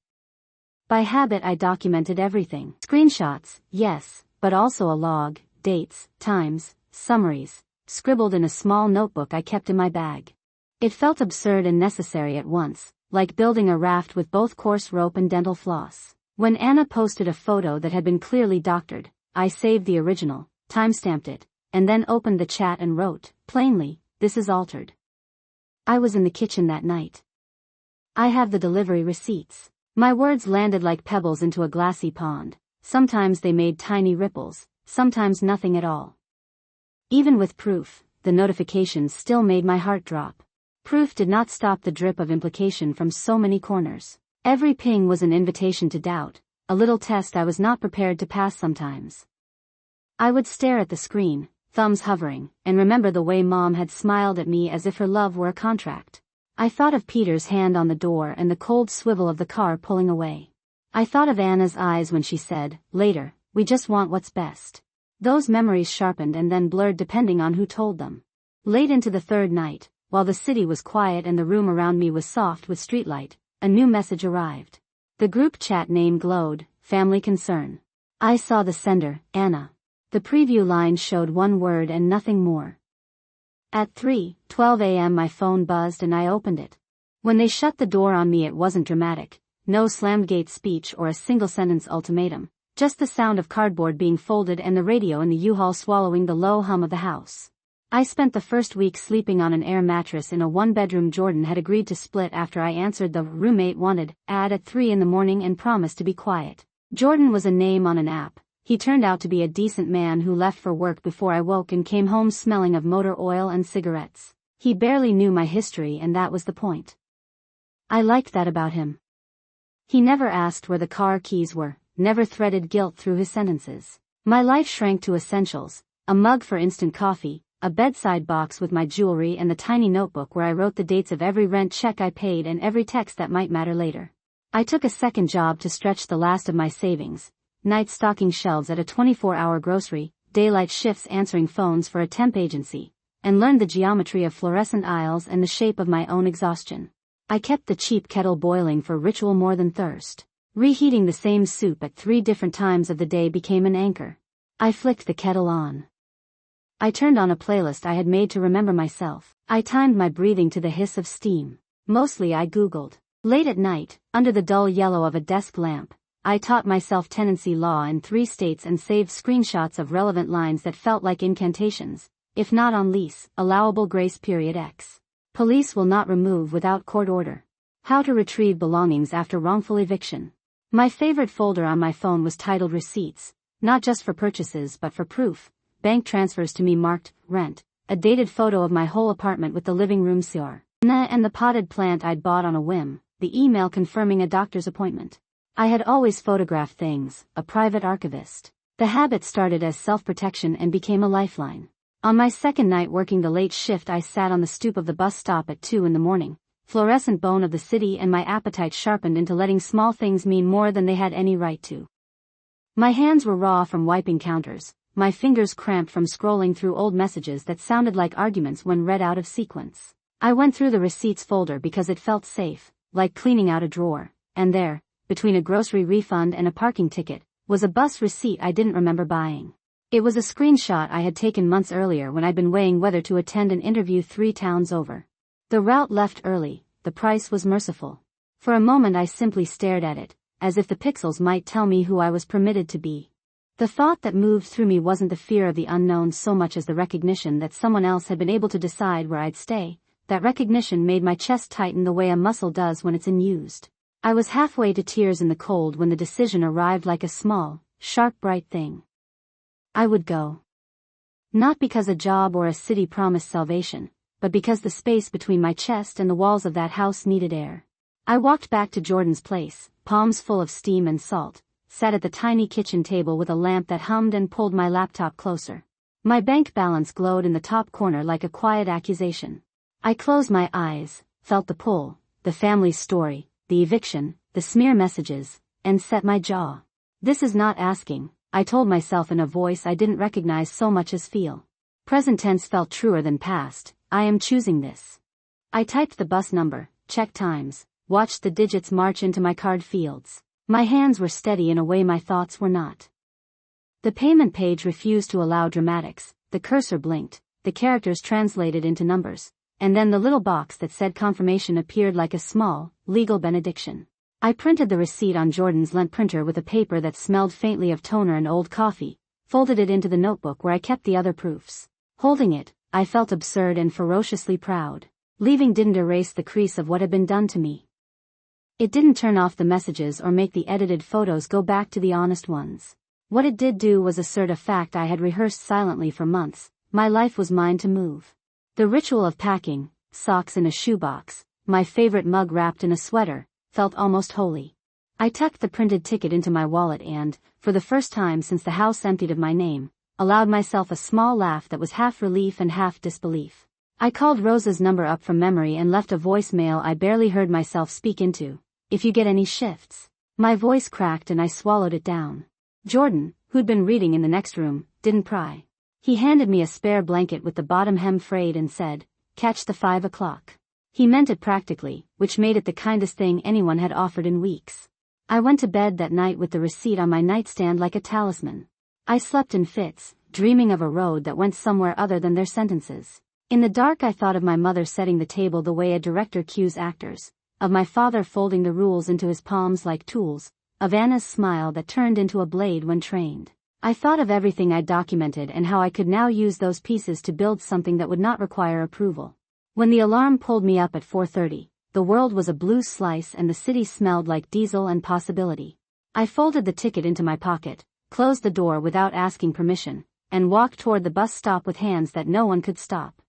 A: By habit I documented everything. Screenshots, yes, but also a log, dates, times, summaries, scribbled in a small notebook I kept in my bag. It felt absurd and necessary at once, like building a raft with both coarse rope and dental floss. When Anna posted a photo that had been clearly doctored, I saved the original, timestamped it, and then opened the chat and wrote, plainly, "This is altered." I was in the kitchen that night. I have the delivery receipts. My words landed like pebbles into a glassy pond. Sometimes they made tiny ripples, sometimes nothing at all. Even with proof, the notifications still made my heart drop. Proof did not stop the drip of implication from so many corners. Every ping was an invitation to doubt, a little test I was not prepared to pass sometimes. I would stare at the screen, thumbs hovering, and remember the way Mom had smiled at me as if her love were a contract. I thought of Peter's hand on the door and the cold swivel of the car pulling away. I thought of Anna's eyes when she said, later, "We just want what's best." Those memories sharpened and then blurred depending on who told them. Late into the third night, while the city was quiet and the room around me was soft with streetlight, a new message arrived. The group chat name glowed, family concern. I saw the sender, Anna. The preview line showed one word and nothing more. At 3:12 a.m. my phone buzzed and I opened it. When they shut the door on me it wasn't dramatic, no slammed gate speech or a single sentence ultimatum, just the sound of cardboard being folded and the radio in the U-Haul swallowing the low hum of the house. I spent the first week sleeping on an air mattress in a one-bedroom Jordan had agreed to split after I answered the roommate wanted ad at 3 in the morning and promised to be quiet. Jordan was a name on an app. He turned out to be a decent man who left for work before I woke and came home smelling of motor oil and cigarettes. He barely knew my history and that was the point. I liked that about him. He never asked where the car keys were, never threaded guilt through his sentences. My life shrank to essentials, a mug for instant coffee, a bedside box with my jewelry and the tiny notebook where I wrote the dates of every rent check I paid and every text that might matter later. I took a second job to stretch the last of my savings. Night stocking shelves at a 24-hour grocery, daylight shifts answering phones for a temp agency, and learned the geometry of fluorescent aisles and the shape of my own exhaustion. I kept the cheap kettle boiling for ritual more than thirst. Reheating the same soup at 3 different times of the day became an anchor. I flicked the kettle on. I turned on a playlist I had made to remember myself. I timed my breathing to the hiss of steam. Mostly I Googled. Late at night, under the dull yellow of a desk lamp, I taught myself tenancy law in 3 states and saved screenshots of relevant lines that felt like incantations. If not on lease, allowable grace period X. Police will not remove without court order. How to retrieve belongings after wrongful eviction. My favorite folder on my phone was titled Receipts, not just for purchases but for proof. Bank transfers to me marked, rent, a dated photo of my whole apartment with the living room ceiling, and the potted plant I'd bought on a whim, the email confirming a doctor's appointment. I had always photographed things, a private archivist. The habit started as self-protection and became a lifeline. On my second night working the late shift I sat on the stoop of the bus stop at 2 in the morning, fluorescent bone of the city and my appetite sharpened into letting small things mean more than they had any right to. My hands were raw from wiping counters, my fingers cramped from scrolling through old messages that sounded like arguments when read out of sequence. I went through the receipts folder because it felt safe, like cleaning out a drawer, and there, between a grocery refund and a parking ticket, was a bus receipt I didn't remember buying. It was a screenshot I had taken months earlier when I'd been weighing whether to attend an interview 3 towns over. The route left early, the price was merciful. For a moment I simply stared at it, as if the pixels might tell me who I was permitted to be. The thought that moved through me wasn't the fear of the unknown so much as the recognition that someone else had been able to decide where I'd stay. That recognition made my chest tighten the way a muscle does when it's unused. I was halfway to tears in the cold when the decision arrived like a small, sharp bright thing. I would go. Not because a job or a city promised salvation, but because the space between my chest and the walls of that house needed air. I walked back to Jordan's place, palms full of steam and salt, sat at the tiny kitchen table with a lamp that hummed and pulled my laptop closer. My bank balance glowed in the top corner like a quiet accusation. I closed my eyes, felt the pull, the family story, the eviction, the smear messages, and set my jaw. This is not asking, I told myself in a voice I didn't recognize so much as feel. Present tense felt truer than past, I am choosing this. I typed the bus number, checked times, watched the digits march into my card fields. My hands were steady in a way my thoughts were not. The payment page refused to allow dramatics, the cursor blinked, the characters translated into numbers, and then the little box that said confirmation appeared like a small, legal benediction. I printed the receipt on Jordan's lent printer with a paper that smelled faintly of toner and old coffee, folded it into the notebook where I kept the other proofs. Holding it, I felt absurd and ferociously proud. Leaving didn't erase the crease of what had been done to me. It didn't turn off the messages or make the edited photos go back to the honest ones. What it did do was assert a fact I had rehearsed silently for months: my life was mine to move. The ritual of packing, socks in a shoebox, my favorite mug wrapped in a sweater, felt almost holy. I tucked the printed ticket into my wallet and, for the first time since the house emptied of my name, allowed myself a small laugh that was half relief and half disbelief. I called Rosa's number up from memory and left a voicemail I barely heard myself speak into. If you get any shifts. My voice cracked and I swallowed it down. Jordan, who'd been reading in the next room, didn't pry. He handed me a spare blanket with the bottom hem frayed and said, "Catch the 5 o'clock." He meant it practically, which made it the kindest thing anyone had offered in weeks. I went to bed that night with the receipt on my nightstand like a talisman. I slept in fits, dreaming of a road that went somewhere other than their sentences. In the dark I thought of my mother setting the table the way a director cues actors, of my father folding the rules into his palms like tools, of Anna's smile that turned into a blade when trained. I thought of everything I'd documented and how I could now use those pieces to build something that would not require approval. When the alarm pulled me up at 4:30, the world was a blue slice and the city smelled like diesel and possibility. I folded the ticket into my pocket, closed the door without asking permission, and walked toward the bus stop with hands that no one could stop.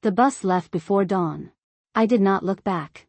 A: The bus left before dawn. I did not look back.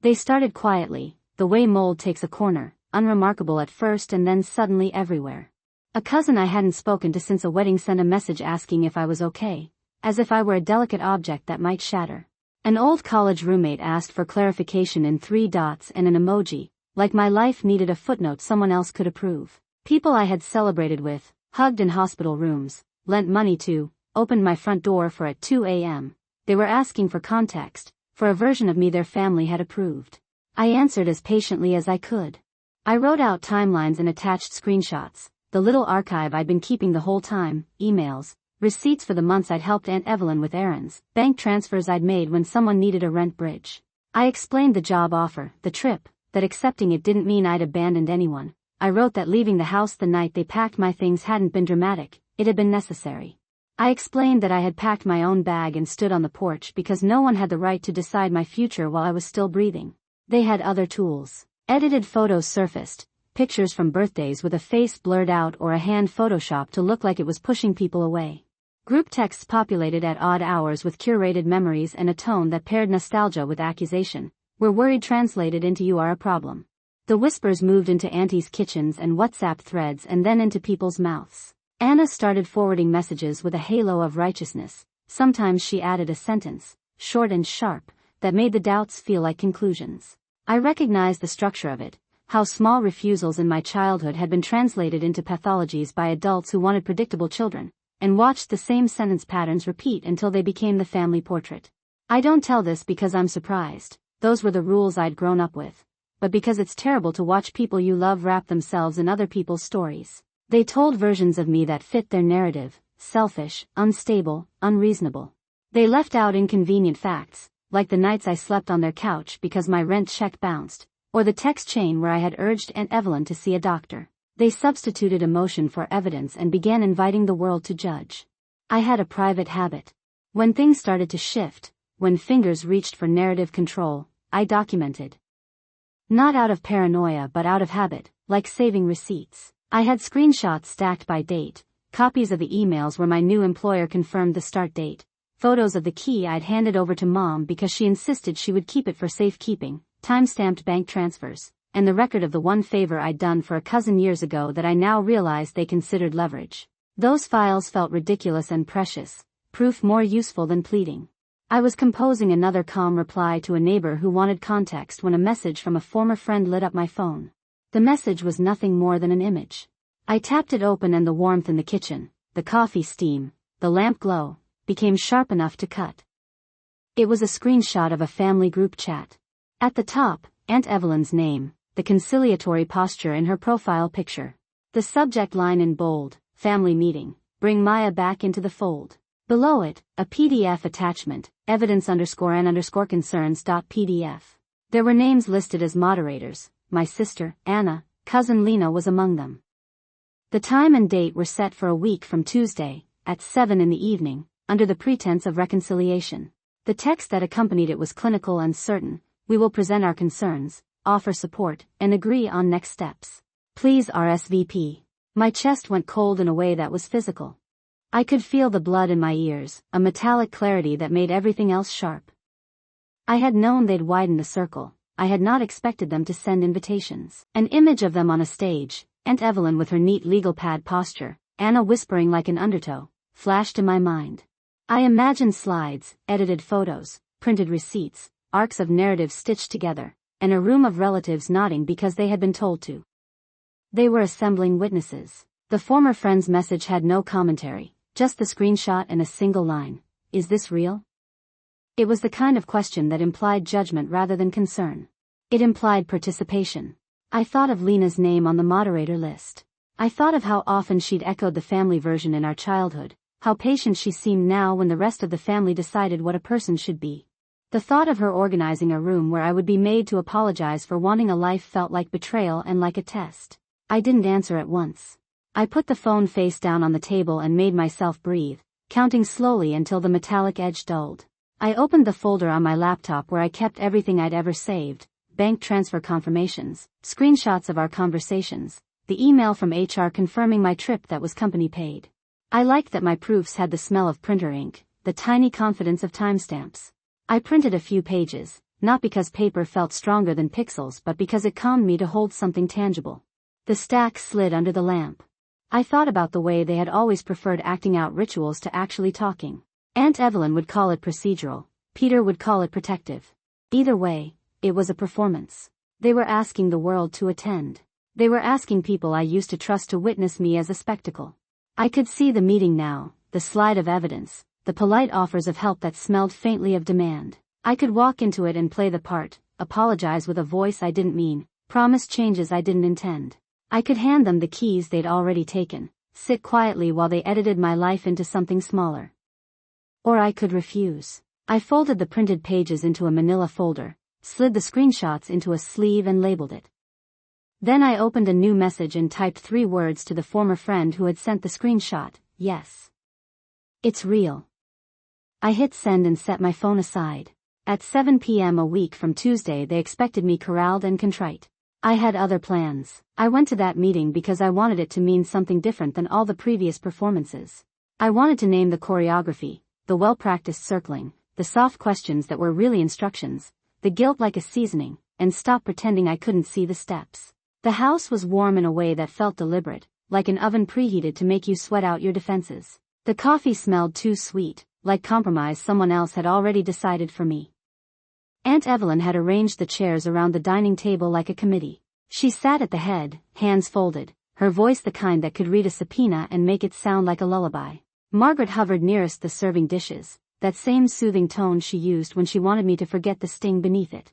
A: They started quietly, the way mold takes a corner, unremarkable at first and then suddenly everywhere. A cousin I hadn't spoken to since a wedding sent a message asking if I was okay, as if I were a delicate object that might shatter. An old college roommate asked for clarification in 3 dots and an emoji, like my life needed a footnote someone else could approve. People I had celebrated with, hugged in hospital rooms, lent money to, opened my front door for at 2 a.m. They were asking for context, for a version of me their family had approved. I answered as patiently as I could. I wrote out timelines and attached screenshots, the little archive I'd been keeping the whole time, emails, receipts for the months I'd helped Aunt Evelyn with errands, bank transfers I'd made when someone needed a rent bridge. I explained the job offer, the trip, that accepting it didn't mean I'd abandoned anyone. I wrote that leaving the house the night they packed my things hadn't been dramatic, it had been necessary. I explained that I had packed my own bag and stood on the porch because no one had the right to decide my future while I was still breathing. They had other tools. Edited photos surfaced, pictures from birthdays with a face blurred out or a hand photoshopped to look like it was pushing people away. Group texts populated at odd hours with curated memories and a tone that paired nostalgia with accusation. "We're worried" translated into "you are a problem." The whispers moved into aunties' kitchens and WhatsApp threads and then into people's mouths. Anna started forwarding messages with a halo of righteousness. Sometimes she added a sentence, short and sharp, that made the doubts feel like conclusions. I recognized the structure of it, how small refusals in my childhood had been translated into pathologies by adults who wanted predictable children, and watched the same sentence patterns repeat until they became the family portrait. I don't tell this because I'm surprised, those were the rules I'd grown up with, but because it's terrible to watch people you love wrap themselves in other people's stories. They told versions of me that fit their narrative, selfish, unstable, unreasonable. They left out inconvenient facts, like the nights I slept on their couch because my rent check bounced, or the text chain where I had urged Aunt Evelyn to see a doctor. They substituted emotion for evidence and began inviting the world to judge. I had a private habit. When things started to shift, when fingers reached for narrative control, I documented. Not out of paranoia but out of habit, like saving receipts. I had screenshots stacked by date, copies of the emails where my new employer confirmed the start date, photos of the key I'd handed over to Mom because she insisted she would keep it for safekeeping, time-stamped bank transfers, and the record of the one favor I'd done for a cousin years ago that I now realized they considered leverage. Those files felt ridiculous and precious, proof more useful than pleading. I was composing another calm reply to a neighbor who wanted context when a message from a former friend lit up my phone. The message was nothing more than an image. I tapped it open and the warmth in the kitchen, the coffee steam, the lamp glow, became sharp enough to cut. It was a screenshot of a family group chat. At the top, Aunt Evelyn's name, the conciliatory posture in her profile picture. The subject line in bold, family meeting, bring Maya back into the fold. Below it, a PDF attachment, evidence_n_concerns.pdf. There were names listed as moderators, my sister, Anna, cousin Lena was among them. The time and date were set for a week from Tuesday, at 7 in the evening, under the pretense of reconciliation. The text that accompanied it was clinical and certain: we will present our concerns, offer support, and agree on next steps. Please RSVP. My chest went cold in a way that was physical. I could feel the blood in my ears, a metallic clarity that made everything else sharp. I had known they'd widen the circle. I had not expected them to send invitations. An image of them on a stage, Aunt Evelyn with her neat legal pad posture, Anna whispering like an undertow, flashed in my mind. I imagined slides, edited photos, printed receipts, arcs of narrative stitched together, and a room of relatives nodding because they had been told to. They were assembling witnesses. The former friend's message had no commentary, just the screenshot and a single line. Is this real? It was the kind of question that implied judgment rather than concern. It implied participation. I thought of Lena's name on the moderator list. I thought of how often she'd echoed the family version in our childhood, how patient she seemed now when the rest of the family decided what a person should be. The thought of her organizing a room where I would be made to apologize for wanting a life felt like betrayal and like a test. I didn't answer at once. I put the phone face down on the table and made myself breathe, counting slowly until the metallic edge dulled. I opened the folder on my laptop where I kept everything I'd ever saved, bank transfer confirmations, screenshots of our conversations, the email from HR confirming my trip that was company paid. I liked that my proofs had the smell of printer ink, the tiny confidence of timestamps. I printed a few pages, not because paper felt stronger than pixels but because it calmed me to hold something tangible. The stack slid under the lamp. I thought about the way they had always preferred acting out rituals to actually talking. Aunt Evelyn would call it procedural, Peter would call it protective. Either way, it was a performance. They were asking the world to attend. They were asking people I used to trust to witness me as a spectacle. I could see the meeting now, the slide of evidence, the polite offers of help that smelled faintly of demand. I could walk into it and play the part, apologize with a voice I didn't mean, promise changes I didn't intend. I could hand them the keys they'd already taken, sit quietly while they edited my life into something smaller. Or I could refuse. I folded the printed pages into a manila folder, slid the screenshots into a sleeve and labeled it. Then I opened a new message and typed 3 words to the former friend who had sent the screenshot. Yes. It's real. I hit send and set my phone aside. At 7 p.m. a week from Tuesday they expected me corralled and contrite. I had other plans. I went to that meeting because I wanted it to mean something different than all the previous performances. I wanted to name the choreography, the well-practiced circling, the soft questions that were really instructions, the guilt like a seasoning, and stop pretending I couldn't see the steps. The house was warm in a way that felt deliberate, like an oven preheated to make you sweat out your defenses. The coffee smelled too sweet, like compromise someone else had already decided for me. Aunt Evelyn had arranged the chairs around the dining table like a committee. She sat at the head, hands folded, her voice the kind that could read a subpoena and make it sound like a lullaby. Margaret hovered nearest the serving dishes, that same soothing tone she used when she wanted me to forget the sting beneath it.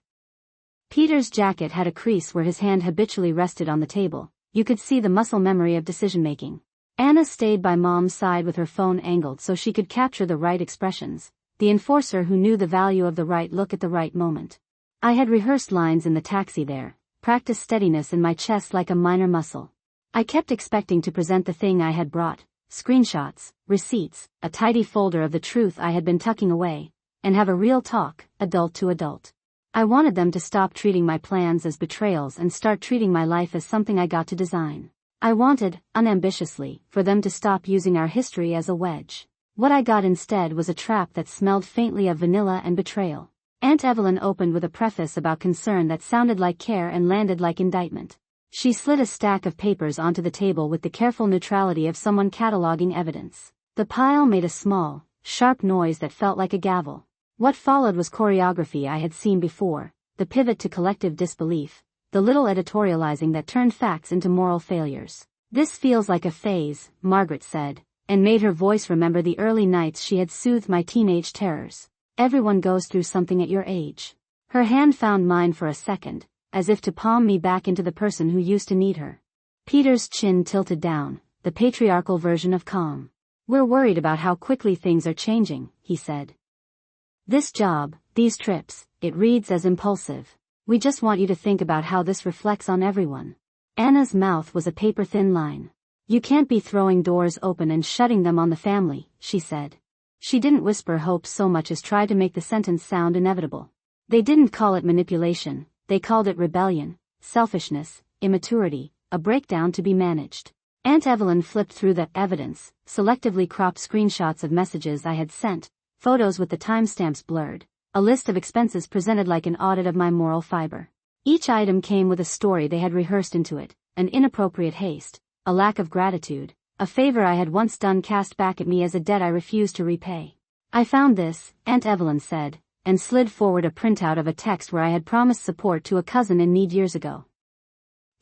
A: Peter's jacket had a crease where his hand habitually rested on the table. You could see the muscle memory of decision-making. Anna stayed by Mom's side with her phone angled so she could capture the right expressions, the enforcer who knew the value of the right look at the right moment. I had rehearsed lines in the taxi there, practiced steadiness in my chest like a minor muscle. I kept expecting to present the thing I had brought, screenshots, receipts, a tidy folder of the truth I had been tucking away, and have a real talk, adult to adult. I wanted them to stop treating my plans as betrayals and start treating my life as something I got to design. I wanted, unambitiously, for them to stop using our history as a wedge. What I got instead was a trap that smelled faintly of vanilla and betrayal. Aunt Evelyn opened with a preface about concern that sounded like care and landed like indictment. She slid a stack of papers onto the table with the careful neutrality of someone cataloging evidence. The pile made a small, sharp noise that felt like a gavel. What followed was choreography I had seen before, the pivot to collective disbelief, the little editorializing that turned facts into moral failures. This feels like a phase, Margaret said, and made her voice remember the early nights she had soothed my teenage terrors. Everyone goes through something at your age. Her hand found mine for a second, as if to palm me back into the person who used to need her. Peter's chin tilted down, the patriarchal version of calm. We're worried about how quickly things are changing, he said. This job, these trips, it reads as impulsive. We just want you to think about how this reflects on everyone. Anna's mouth was a paper-thin line. You can't be throwing doors open and shutting them on the family, she said. She didn't whisper hope so much as try to make the sentence sound inevitable. They didn't call it manipulation. They called it rebellion, selfishness, immaturity, a breakdown to be managed. Aunt Evelyn flipped through the evidence, selectively cropped screenshots of messages I had sent, photos with the timestamps blurred, a list of expenses presented like an audit of my moral fiber. Each item came with a story they had rehearsed into it, an inappropriate haste, a lack of gratitude, a favor I had once done cast back at me as a debt I refused to repay. I found this, Aunt Evelyn said, and slid forward a printout of a text where I had promised support to a cousin in need years ago.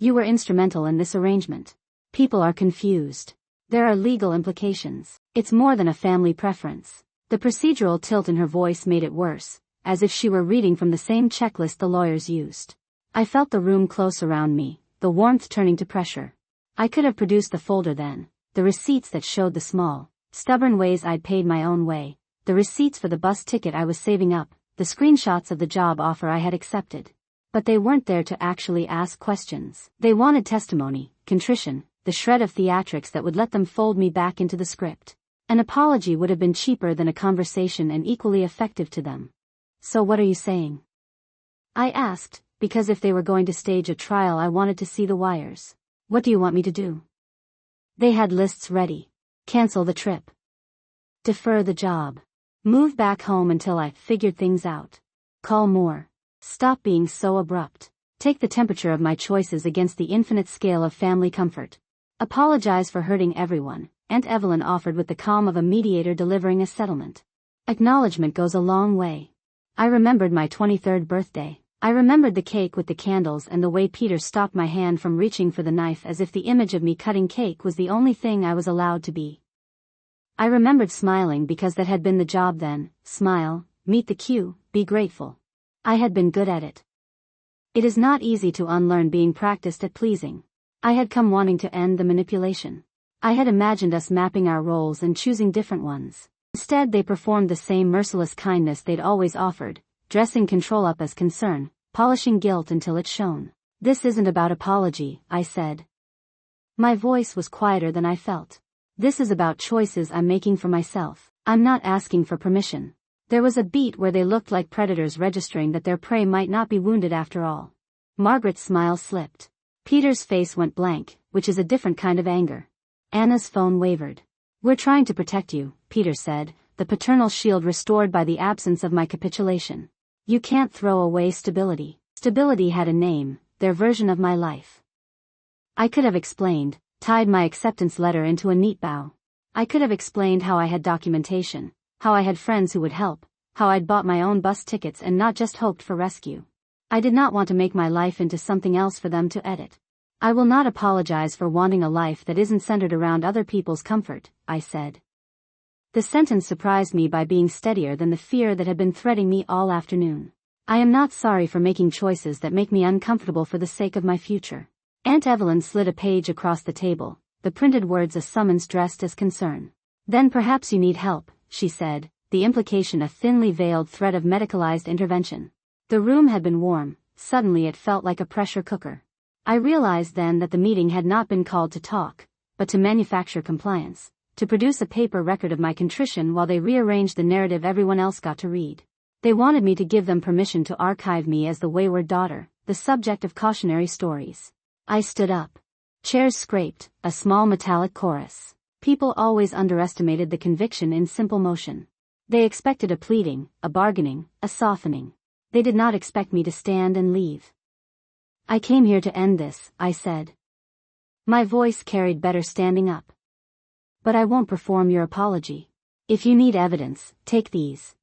A: You were instrumental in this arrangement. People are confused. There are legal implications. It's more than a family preference. The procedural tilt in her voice made it worse, as if she were reading from the same checklist the lawyers used. I felt the room close around me, the warmth turning to pressure. I could have produced the folder then, the receipts that showed the small, stubborn ways I'd paid my own way, the receipts for the bus ticket I was saving up, the screenshots of the job offer I had accepted. But they weren't there to actually ask questions. They wanted testimony, contrition, the shred of theatrics that would let them fold me back into the script. An apology would have been cheaper than a conversation and equally effective to them. So what are you saying? I asked, because if they were going to stage a trial I wanted to see the wires. What do you want me to do? They had lists ready. Cancel the trip. Defer the job. Move back home until I figured things out. Call more. Stop being so abrupt. Take the temperature of my choices against the infinite scale of family comfort. Apologize for hurting everyone, Aunt Evelyn offered with the calm of a mediator delivering a settlement. Acknowledgement goes a long way. I remembered my 23rd birthday. I remembered the cake with the candles and the way Peter stopped my hand from reaching for the knife as if the image of me cutting cake was the only thing I was allowed to be. I remembered smiling because that had been the job then. Smile, meet the cue, be grateful. I had been good at it. It is not easy to unlearn being practiced at pleasing. I had come wanting to end the manipulation. I had imagined us mapping our roles and choosing different ones. Instead they performed the same merciless kindness they'd always offered, dressing control up as concern, polishing guilt until it shone. This isn't about apology, I said. My voice was quieter than I felt. This is about choices I'm making for myself. I'm not asking for permission. There was a beat where they looked like predators registering that their prey might not be wounded after all. Margaret's smile slipped. Peter's face went blank, which is a different kind of anger. Anna's phone wavered. We're trying to protect you, Peter said, the paternal shield restored by the absence of my capitulation. You can't throw away stability. Stability had a name, their version of my life. I could have explained, tied my acceptance letter into a neat bow. I could have explained how I had documentation, how I had friends who would help, how I'd bought my own bus tickets and not just hoped for rescue. I did not want to make my life into something else for them to edit. I will not apologize for wanting a life that isn't centered around other people's comfort, I said. The sentence surprised me by being steadier than the fear that had been threading me all afternoon. I am not sorry for making choices that make me uncomfortable for the sake of my future. Aunt Evelyn slid a page across the table, the printed words a summons dressed as concern. Then perhaps you need help, she said, the implication a thinly veiled threat of medicalized intervention. The room had been warm, suddenly it felt like a pressure cooker. I realized then that the meeting had not been called to talk, but to manufacture compliance, to produce a paper record of my contrition while they rearranged the narrative everyone else got to read. They wanted me to give them permission to archive me as the wayward daughter, the subject of cautionary stories. I stood up. Chairs scraped, a small metallic chorus. People always underestimated the conviction in simple motion. They expected a pleading, a bargaining, a softening. They did not expect me to stand and leave. I came here to end this, I said. My voice carried better standing up. But I won't perform your apology. If you need evidence, take these.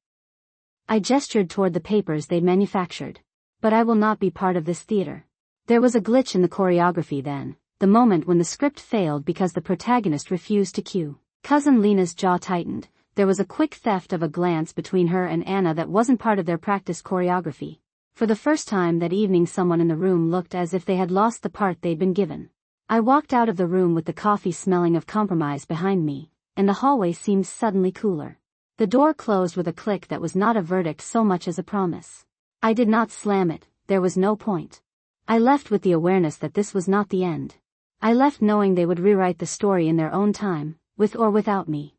A: I gestured toward the papers they'd manufactured. But I will not be part of this theater. There was a glitch in the choreography then, the moment when the script failed because the protagonist refused to cue. Cousin Lena's jaw tightened. There was a quick theft of a glance between her and Anna that wasn't part of their practiced choreography. For the first time that evening someone in the room looked as if they had lost the part they'd been given. I walked out of the room with the coffee smelling of compromise behind me, and the hallway seemed suddenly cooler. The door closed with a click that was not a verdict so much as a promise. I did not slam it, there was no point. I left with the awareness that this was not the end. I left knowing they would rewrite the story in their own time, with or without me.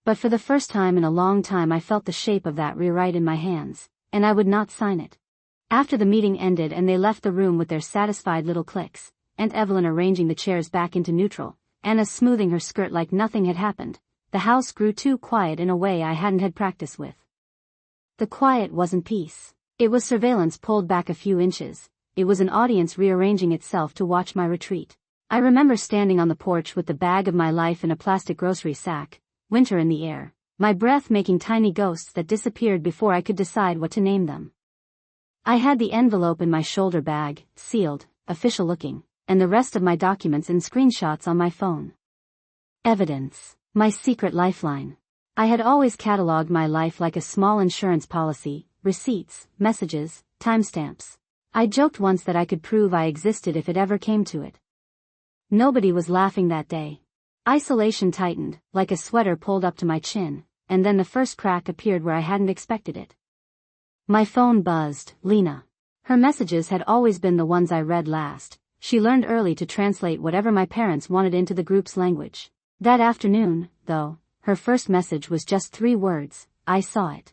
A: But for the first time in a long time I felt the shape of that rewrite in my hands, and I would not sign it. After the meeting ended and they left the room with their satisfied little clicks, Aunt Evelyn arranging the chairs back into neutral, Anna smoothing her skirt like nothing had happened. The house grew too quiet in a way I hadn't had practice with. The quiet wasn't peace. It was surveillance pulled back a few inches. It was an audience rearranging itself to watch my retreat. I remember standing on the porch with the bag of my life in a plastic grocery sack, winter in the air, my breath making tiny ghosts that disappeared before I could decide what to name them. I had the envelope in my shoulder bag, sealed, official looking, and the rest of my documents and screenshots on my phone. Evidence. My secret lifeline. I had always cataloged my life like a small insurance policy, receipts, messages, timestamps. I joked once that I could prove I existed if it ever came to it. Nobody was laughing that day. Isolation tightened, like a sweater pulled up to my chin, and then the first crack appeared where I hadn't expected it. My phone buzzed. Lena. Her messages had always been the ones I read last. She learned early to translate whatever my parents wanted into the group's language. That afternoon, though, her first message was just 3 words, I saw it.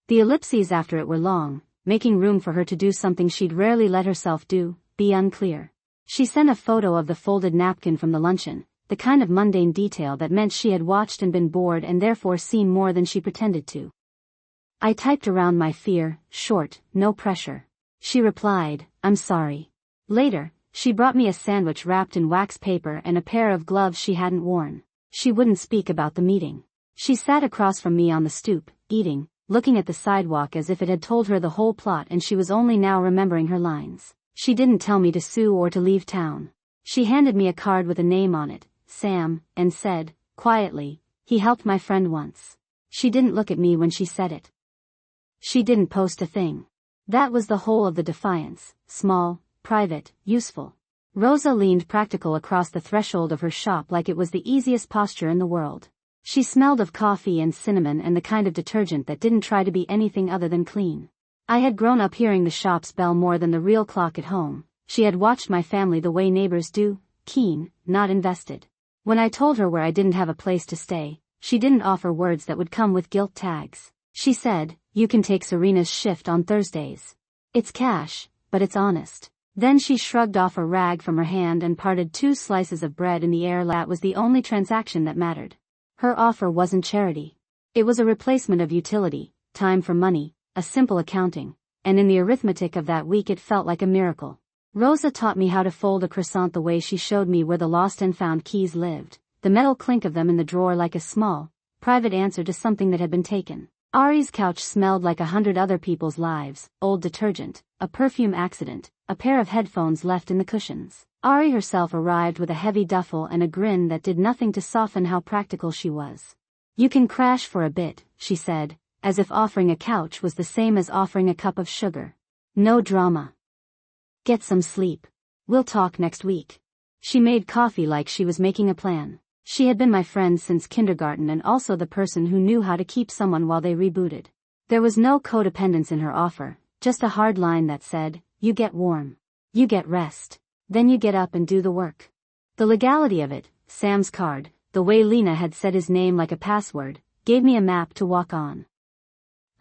A: The ellipses after it were long, making room for her to do something she'd rarely let herself do, be unclear. She sent a photo of the folded napkin from the luncheon, the kind of mundane detail that meant she had watched and been bored and therefore seen more than she pretended to. I typed around my fear, short, no pressure. She replied, I'm sorry. Later, she brought me a sandwich wrapped in wax paper and a pair of gloves she hadn't worn. She wouldn't speak about the meeting. She sat across from me on the stoop, eating, looking at the sidewalk as if it had told her the whole plot and she was only now remembering her lines. She didn't tell me to sue or to leave town. She handed me a card with a name on it, Sam, and said, quietly, he helped my friend once. She didn't look at me when she said it. She didn't post a thing. That was the whole of the defiance, small, private, useful. Rosa leaned practical across the threshold of her shop like it was the easiest posture in the world. She smelled of coffee and cinnamon and the kind of detergent that didn't try to be anything other than clean. I had grown up hearing the shop's bell more than the real clock at home. She had watched my family the way neighbors do, keen, not invested. When I told her where I didn't have a place to stay, she didn't offer words that would come with guilt tags. She said, you can take Serena's shift on Thursdays. It's cash, but it's honest. Then she shrugged off a rag from her hand and parted 2 slices of bread in the air. That was the only transaction that mattered. Her offer wasn't charity. It was a replacement of utility, time for money, a simple accounting, and in the arithmetic of that week it felt like a miracle. Rosa taught me how to fold a croissant the way she showed me where the lost and found keys lived, the metal clink of them in the drawer like a small, private answer to something that had been taken. Ari's couch smelled like 100 other people's lives, old detergent, a perfume accident, a pair of headphones left in the cushions. Ari herself arrived with a heavy duffel and a grin that did nothing to soften how practical she was. You can crash for a bit, she said, as if offering a couch was the same as offering a cup of sugar. No drama. Get some sleep. We'll talk next week. She made coffee like she was making a plan. She had been my friend since kindergarten and also the person who knew how to keep someone while they rebooted. There was no codependence in her offer, just a hard line that said, you get warm. You get rest. Then you get up and do the work. The legality of it, Sam's card, the way Lena had said his name like a password, gave me a map to walk on.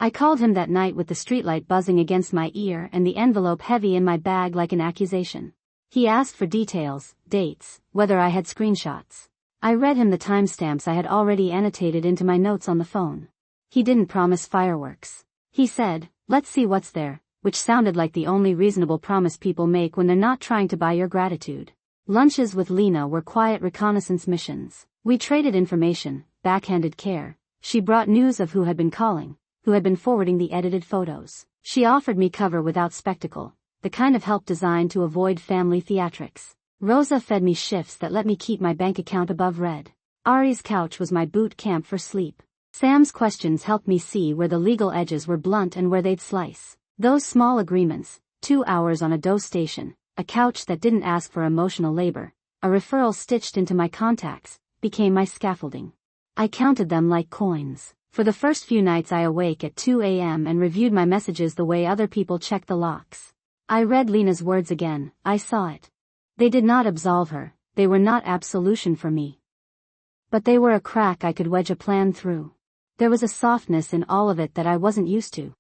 A: I called him that night with the streetlight buzzing against my ear and the envelope heavy in my bag like an accusation. He asked for details, dates, whether I had screenshots. I read him the timestamps I had already annotated into my notes on the phone. He didn't promise fireworks. He said, let's see what's there, which sounded like the only reasonable promise people make when they're not trying to buy your gratitude. Lunches with Lena were quiet reconnaissance missions. We traded information, backhanded care. She brought news of who had been calling, who had been forwarding the edited photos. She offered me cover without spectacle, the kind of help designed to avoid family theatrics. Rosa fed me shifts that let me keep my bank account above red. Ari's couch was my boot camp for sleep. Sam's questions helped me see where the legal edges were blunt and where they'd slice. Those small agreements, 2 hours on a dose station, a couch that didn't ask for emotional labor, a referral stitched into my contacts, became my scaffolding. I counted them like coins. For the first few nights I awake at 2 a.m. and reviewed my messages the way other people check the locks. I read Lena's words again, I saw it. They did not absolve her, they were not absolution for me. But they were a crack I could wedge a plan through. There was a softness in all of it that I wasn't used to.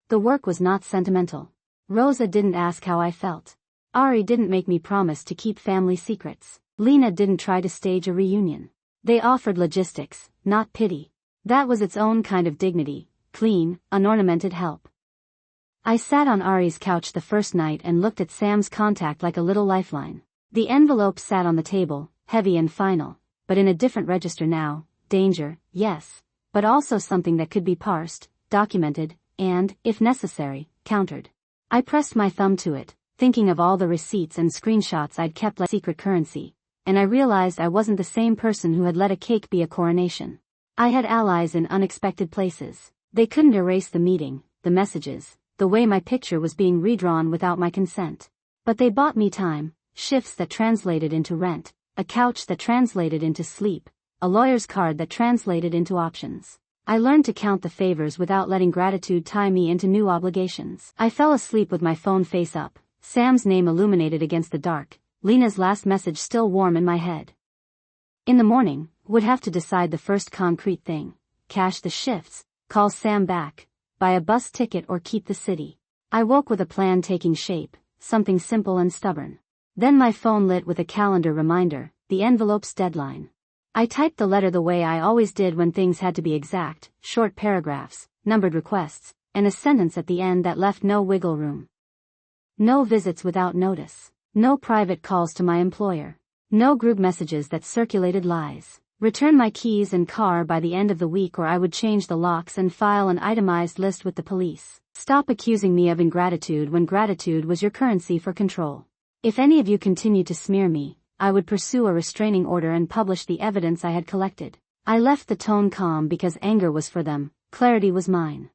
A: The work was not sentimental. Rosa didn't ask how I felt. Ari didn't make me promise to keep family secrets. Lena didn't try to stage a reunion. They offered logistics, not pity. That was its own kind of dignity, clean, unornamented help. I sat on Ari's couch the first night and looked at Sam's contact like a little lifeline. The envelope sat on the table, heavy and final, but in a different register now. Danger, yes, but also something that could be parsed, documented, and, if necessary, countered. I pressed my thumb to it, thinking of all the receipts and screenshots I'd kept like secret currency, and I realized I wasn't the same person who had let a cake be a coronation. I had allies in unexpected places. They couldn't erase the meeting, the messages, the way my picture was being redrawn without my consent. But they bought me time, shifts that translated into rent, a couch that translated into sleep, a lawyer's card that translated into options. I learned to count the favors without letting gratitude tie me into new obligations. I fell asleep with my phone face up, Sam's name illuminated against the dark, Lena's last message still warm in my head. In the morning, would have to decide the first concrete thing: cash the shifts, call Sam back, buy a bus ticket or keep the city. I woke with a plan taking shape, something simple and stubborn. Then my phone lit with a calendar reminder, the envelope's deadline. I typed the letter the way I always did when things had to be exact, short paragraphs, numbered requests, and a sentence at the end that left no wiggle room. No visits without notice. No private calls to my employer. No group messages that circulated lies. Return my keys and car by the end of the week or I would change the locks and file an itemized list with the police. Stop accusing me of ingratitude when gratitude was your currency for control. If any of you continue to smear me, I would pursue a restraining order and publish the evidence I had collected. I left the tone calm because anger was for them, clarity was mine.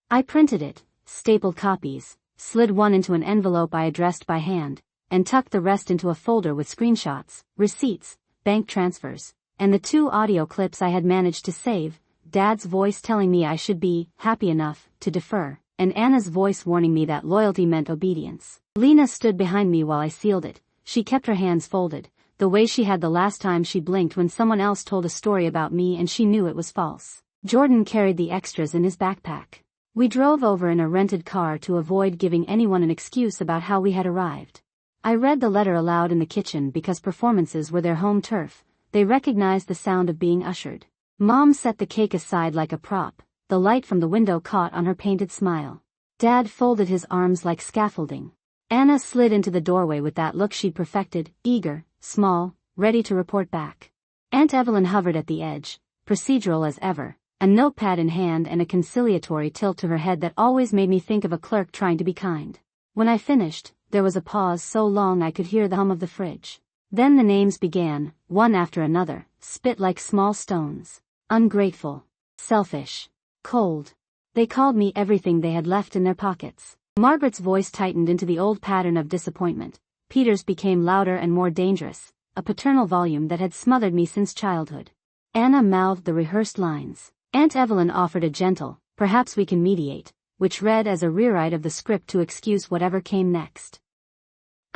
A: I printed it, stapled copies, slid one into an envelope I addressed by hand, and tucked the rest into a folder with screenshots, receipts, bank transfers, and the 2 audio clips I had managed to save, Dad's voice telling me I should be happy enough to defer, and Anna's voice warning me that loyalty meant obedience. Lena stood behind me while I sealed it. She kept her hands folded, the way she had the last time she blinked when someone else told a story about me and she knew it was false. Jordan carried the extras in his backpack. We drove over in a rented car to avoid giving anyone an excuse about how we had arrived. I read the letter aloud in the kitchen because performances were their home turf. They recognized the sound of being ushered. Mom set the cake aside like a prop, the light from the window caught on her painted smile. Dad folded his arms like scaffolding. Anna slid into the doorway with that look she'd perfected, eager, small, ready to report back. Aunt Evelyn hovered at the edge, procedural as ever, a notepad in hand and a conciliatory tilt to her head that always made me think of a clerk trying to be kind. When I finished, there was a pause so long I could hear the hum of the fridge. Then the names began, one after another, spit like small stones. Ungrateful. Selfish. Cold. They called me everything they had left in their pockets. Margaret's voice tightened into the old pattern of disappointment. Peter's became louder and more dangerous, a paternal volume that had smothered me since childhood. Anna mouthed the rehearsed lines. Aunt Evelyn offered a gentle, "Perhaps we can mediate," which read as a rewrite of the script to excuse whatever came next.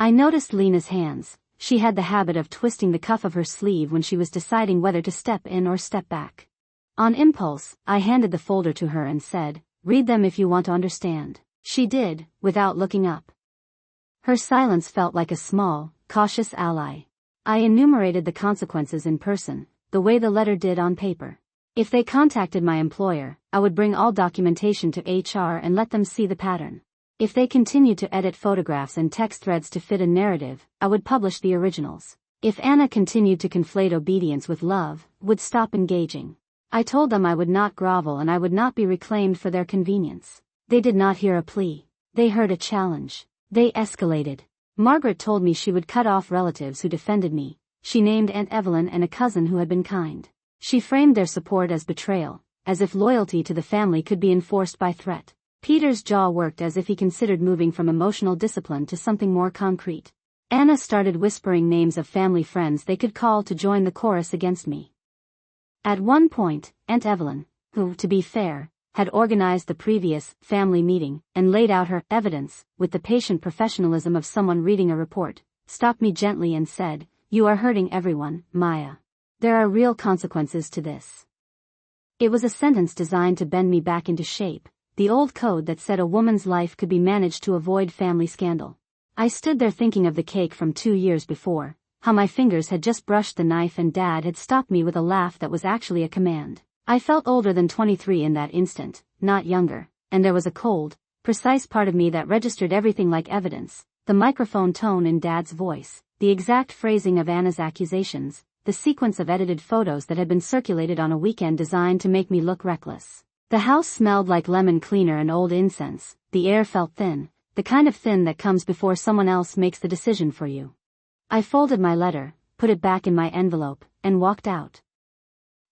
A: I noticed Lena's hands. She had the habit of twisting the cuff of her sleeve when she was deciding whether to step in or step back. On impulse, I handed the folder to her and said, "Read them if you want to understand." She did, without looking up. Her silence felt like a small, cautious ally. I enumerated the consequences in person, the way the letter did on paper. If they contacted my employer, I would bring all documentation to HR and let them see the pattern. If they continued to edit photographs and text threads to fit a narrative, I would publish the originals. If Anna continued to conflate obedience with love, would stop engaging. I told them I would not grovel and I would not be reclaimed for their convenience. They did not hear a plea. They heard a challenge. They escalated. Margaret told me she would cut off relatives who defended me. She named Aunt Evelyn and a cousin who had been kind. She framed their support as betrayal, as if loyalty to the family could be enforced by threat. Peter's jaw worked as if he considered moving from emotional discipline to something more concrete. Anna started whispering names of family friends they could call to join the chorus against me. At one point, Aunt Evelyn, who, to be fair, had organized the previous family meeting and laid out her evidence with the patient professionalism of someone reading a report, stopped me gently and said, "You are hurting everyone, Maya. There are real consequences to this." It was a sentence designed to bend me back into shape, the old code that said a woman's life could be managed to avoid family scandal. I stood there thinking of the cake from 2 years before, how my fingers had just brushed the knife and Dad had stopped me with a laugh that was actually a command. I felt older than 23 in that instant, not younger, and there was a cold, precise part of me that registered everything like evidence, the microphone tone in Dad's voice, the exact phrasing of Anna's accusations, the sequence of edited photos that had been circulated on a weekend designed to make me look reckless. The house smelled like lemon cleaner and old incense, the air felt thin, the kind of thin that comes before someone else makes the decision for you. I folded my letter, put it back in my envelope, and walked out.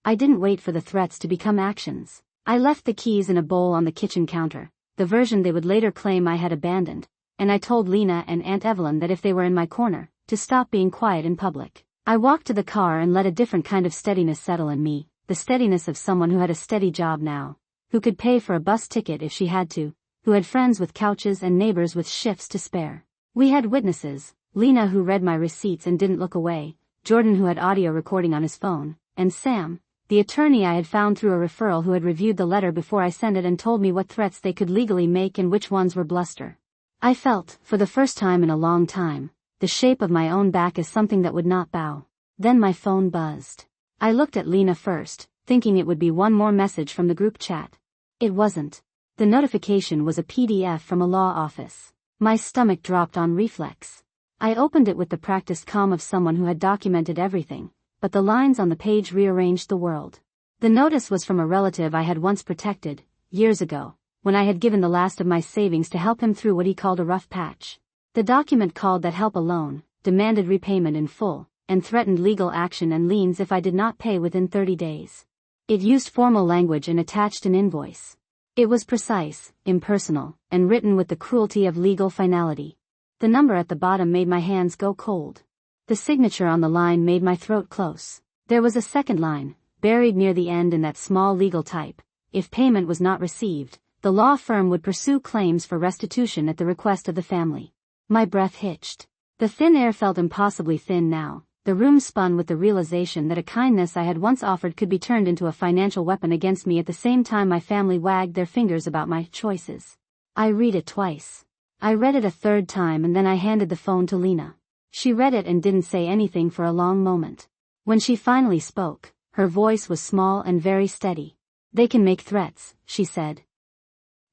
A: I didn't wait for the threats to become actions. I left the keys in a bowl on the kitchen counter, the version they would later claim I had abandoned, and I told Lena and Aunt Evelyn that if they were in my corner, to stop being quiet in public. I walked to the car and let a different kind of steadiness settle in me, the steadiness of someone who had a steady job now, who could pay for a bus ticket if she had to, who had friends with couches and neighbors with shifts to spare. We had witnesses, Lena who read my receipts and didn't look away, Jordan who had audio recording on his phone, and Sam, the attorney I had found through a referral who had reviewed the letter before I sent it and told me what threats they could legally make and which ones were bluster. I felt, for the first time in a long time, the shape of my own back as something that would not bow. Then my phone buzzed. I looked at Lena first, thinking it would be one more message from the group chat. It wasn't. The notification was a PDF from a law office. My stomach dropped on reflex. I opened it with the practiced calm of someone who had documented everything, but the lines on the page rearranged the world. The notice was from a relative I had once protected, years ago, when I had given the last of my savings to help him through what he called a rough patch. The document called that help a loan, demanded repayment in full, and threatened legal action and liens if I did not pay within 30 days. It used formal language and attached an invoice. It was precise, impersonal, and written with the cruelty of legal finality. The number at the bottom made my hands go cold. The signature on the line made my throat close. There was a second line, buried near the end in that small legal type. If payment was not received, the law firm would pursue claims for restitution at the request of the family. My breath hitched. The thin air felt impossibly thin now. The room spun with the realization that a kindness I had once offered could be turned into a financial weapon against me at the same time my family wagged their fingers about my choices. I read it twice. I read it a third time and then I handed the phone to Lena. She read it and didn't say anything for a long moment. When she finally spoke, her voice was small and very steady. They can make threats, she said.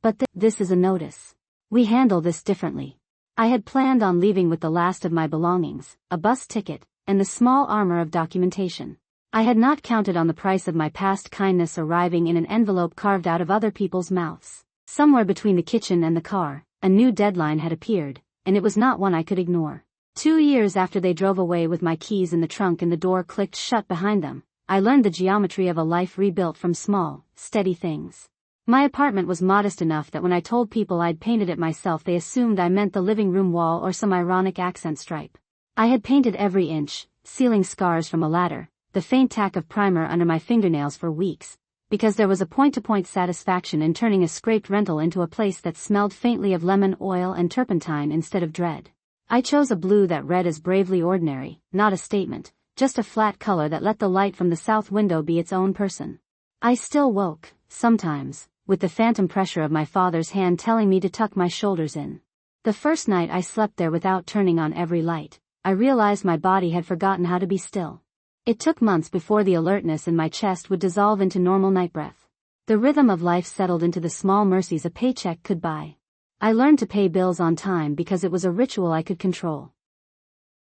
A: But this is a notice. We handle this differently. I had planned on leaving with the last of my belongings, a bus ticket, and the small armor of documentation. I had not counted on the price of my past kindness arriving in an envelope carved out of other people's mouths. Somewhere between the kitchen and the car, a new deadline had appeared, and it was not one I could ignore. 2 years after they drove away with my keys in the trunk and the door clicked shut behind them, I learned the geometry of a life rebuilt from small, steady things. My apartment was modest enough that when I told people I'd painted it myself they assumed I meant the living room wall or some ironic accent stripe. I had painted every inch, sealing scars from a ladder, the faint tack of primer under my fingernails for weeks, because there was a point-to-point satisfaction in turning a scraped rental into a place that smelled faintly of lemon oil and turpentine instead of dread. I chose a blue that read as bravely ordinary, not a statement, just a flat color that let the light from the south window be its own person. I still woke, sometimes, with the phantom pressure of my father's hand telling me to tuck my shoulders in. The first night I slept there without turning on every light, I realized my body had forgotten how to be still. It took months before the alertness in my chest would dissolve into normal night breath. The rhythm of life settled into the small mercies a paycheck could buy. I learned to pay bills on time because it was a ritual I could control.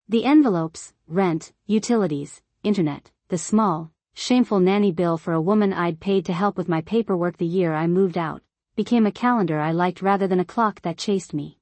A: The envelopes, rent, utilities, internet, the small, shameful nanny bill for a woman I'd paid to help with my paperwork the year I moved out, became a calendar I liked rather than a clock that chased me.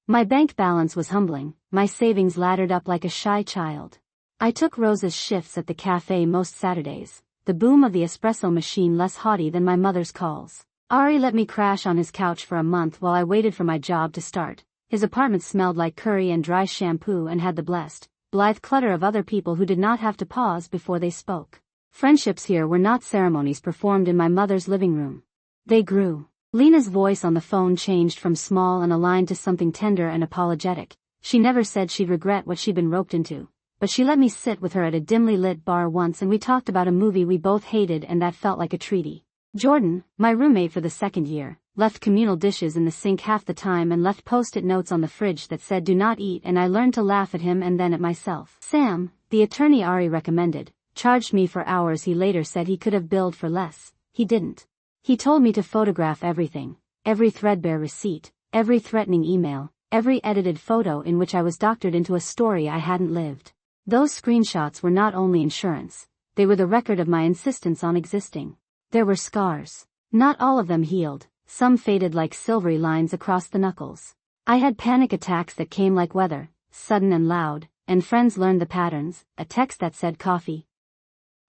A: My bank balance was humbling, my savings laddered up like a shy child. I took Rose's shifts at the cafe most Saturdays, the boom of the espresso machine less haughty than my mother's calls. Ari let me crash on his couch for a month while I waited for my job to start. His apartment smelled like curry and dry shampoo and had the blessed, blithe clutter of other people who did not have to pause before they spoke. Friendships here were not ceremonies performed in my mother's living room. They grew. Lena's voice on the phone changed from small and aligned to something tender and apologetic. She never said she'd regret what she'd been roped into, but she let me sit with her at a dimly lit bar once and we talked about a movie we both hated and that felt like a treaty. Jordan, my roommate for the second year, left communal dishes in the sink half the time and left post-it notes on the fridge that said do not eat, and I learned to laugh at him and then at myself. Sam, the attorney Ari recommended, charged me for hours he later said he could have billed for less. He didn't. He told me to photograph everything, every threadbare receipt, every threatening email, every edited photo in which I was doctored into a story I hadn't lived. Those screenshots were not only insurance, they were the record of my insistence on existing. There were scars. Not all of them healed, some faded like silvery lines across the knuckles. I had panic attacks that came like weather, sudden and loud, and friends learned the patterns. A text that said coffee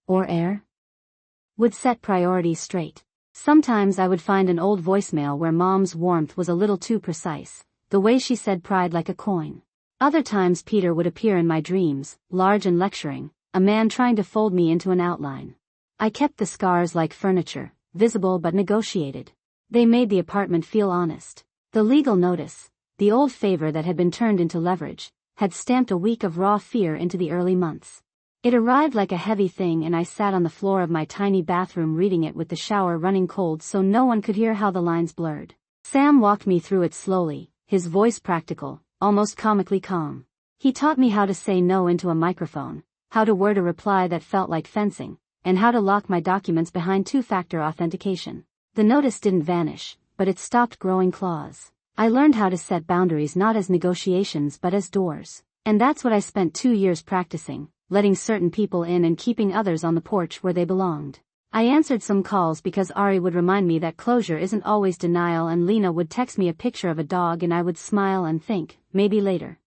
A: or air would set priorities straight. Sometimes I would find an old voicemail where mom's warmth was a little too precise, the way she said pride like a coin. Other times Peter would appear in my dreams, large and lecturing, a man trying to fold me into an outline. I kept the scars like furniture, visible but negotiated. They made the apartment feel honest. The legal notice, the old favor that had been turned into leverage, had stamped a week of raw fear into the early months. It arrived like a heavy thing and I sat on the floor of my tiny bathroom reading it with the shower running cold so no one could hear how the lines blurred. Sam walked me through it slowly, his voice practical, almost comically calm. He taught me how to say no into a microphone, how to word a reply that felt like fencing, and how to lock my documents behind two-factor authentication. The notice didn't vanish, but it stopped growing claws. I learned how to set boundaries not as negotiations but as doors. And that's what I spent 2 years practicing, letting certain people in and keeping others on the porch where they belonged. I answered some calls because Ari would remind me that closure isn't always denial, and Lena would text me a picture of a dog and I would smile and think, maybe later.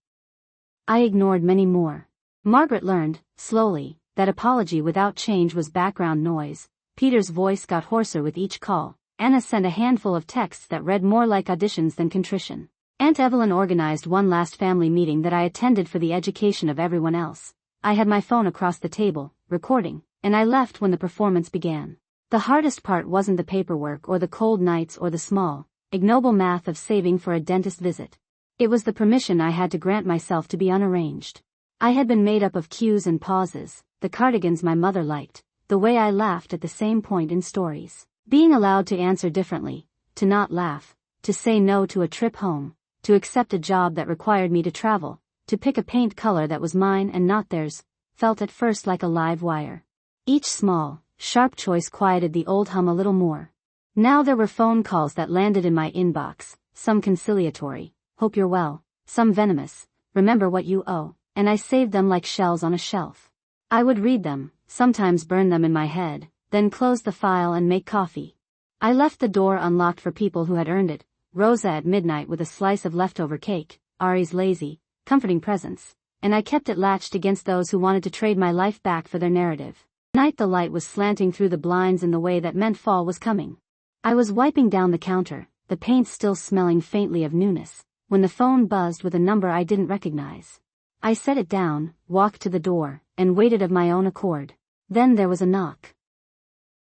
A: I ignored many more. Margaret learned, slowly, that apology without change was background noise. Peter's voice got hoarser with each call. Anna sent a handful of texts that read more like auditions than contrition. Aunt Evelyn organized one last family meeting that I attended for the education of everyone else. I had my phone across the table, recording, and I left when the performance began. The hardest part wasn't the paperwork or the cold nights or the small, ignoble math of saving for a dentist visit. It was the permission I had to grant myself to be unarranged. I had been made up of cues and pauses, the cardigans my mother liked, the way I laughed at the same point in stories. Being allowed to answer differently, to not laugh, to say no to a trip home, to accept a job that required me to travel, to pick a paint color that was mine and not theirs, felt at first like a live wire. Each small, sharp choice quieted the old hum a little more. Now there were phone calls that landed in my inbox, some conciliatory, hope you're well, some venomous, remember what you owe, and I saved them like shells on a shelf. I would read them, sometimes burn them in my head, then close the file and make coffee. I left the door unlocked for people who had earned it, Rosa at midnight with a slice of leftover cake, Ari's lazy, comforting presence, and I kept it latched against those who wanted to trade my life back for their narrative. At night the light was slanting through the blinds in the way that meant fall was coming. I was wiping down the counter, the paint still smelling faintly of newness, when the phone buzzed with a number I didn't recognize. I set it down, walked to the door, and waited of my own accord. Then there was a knock.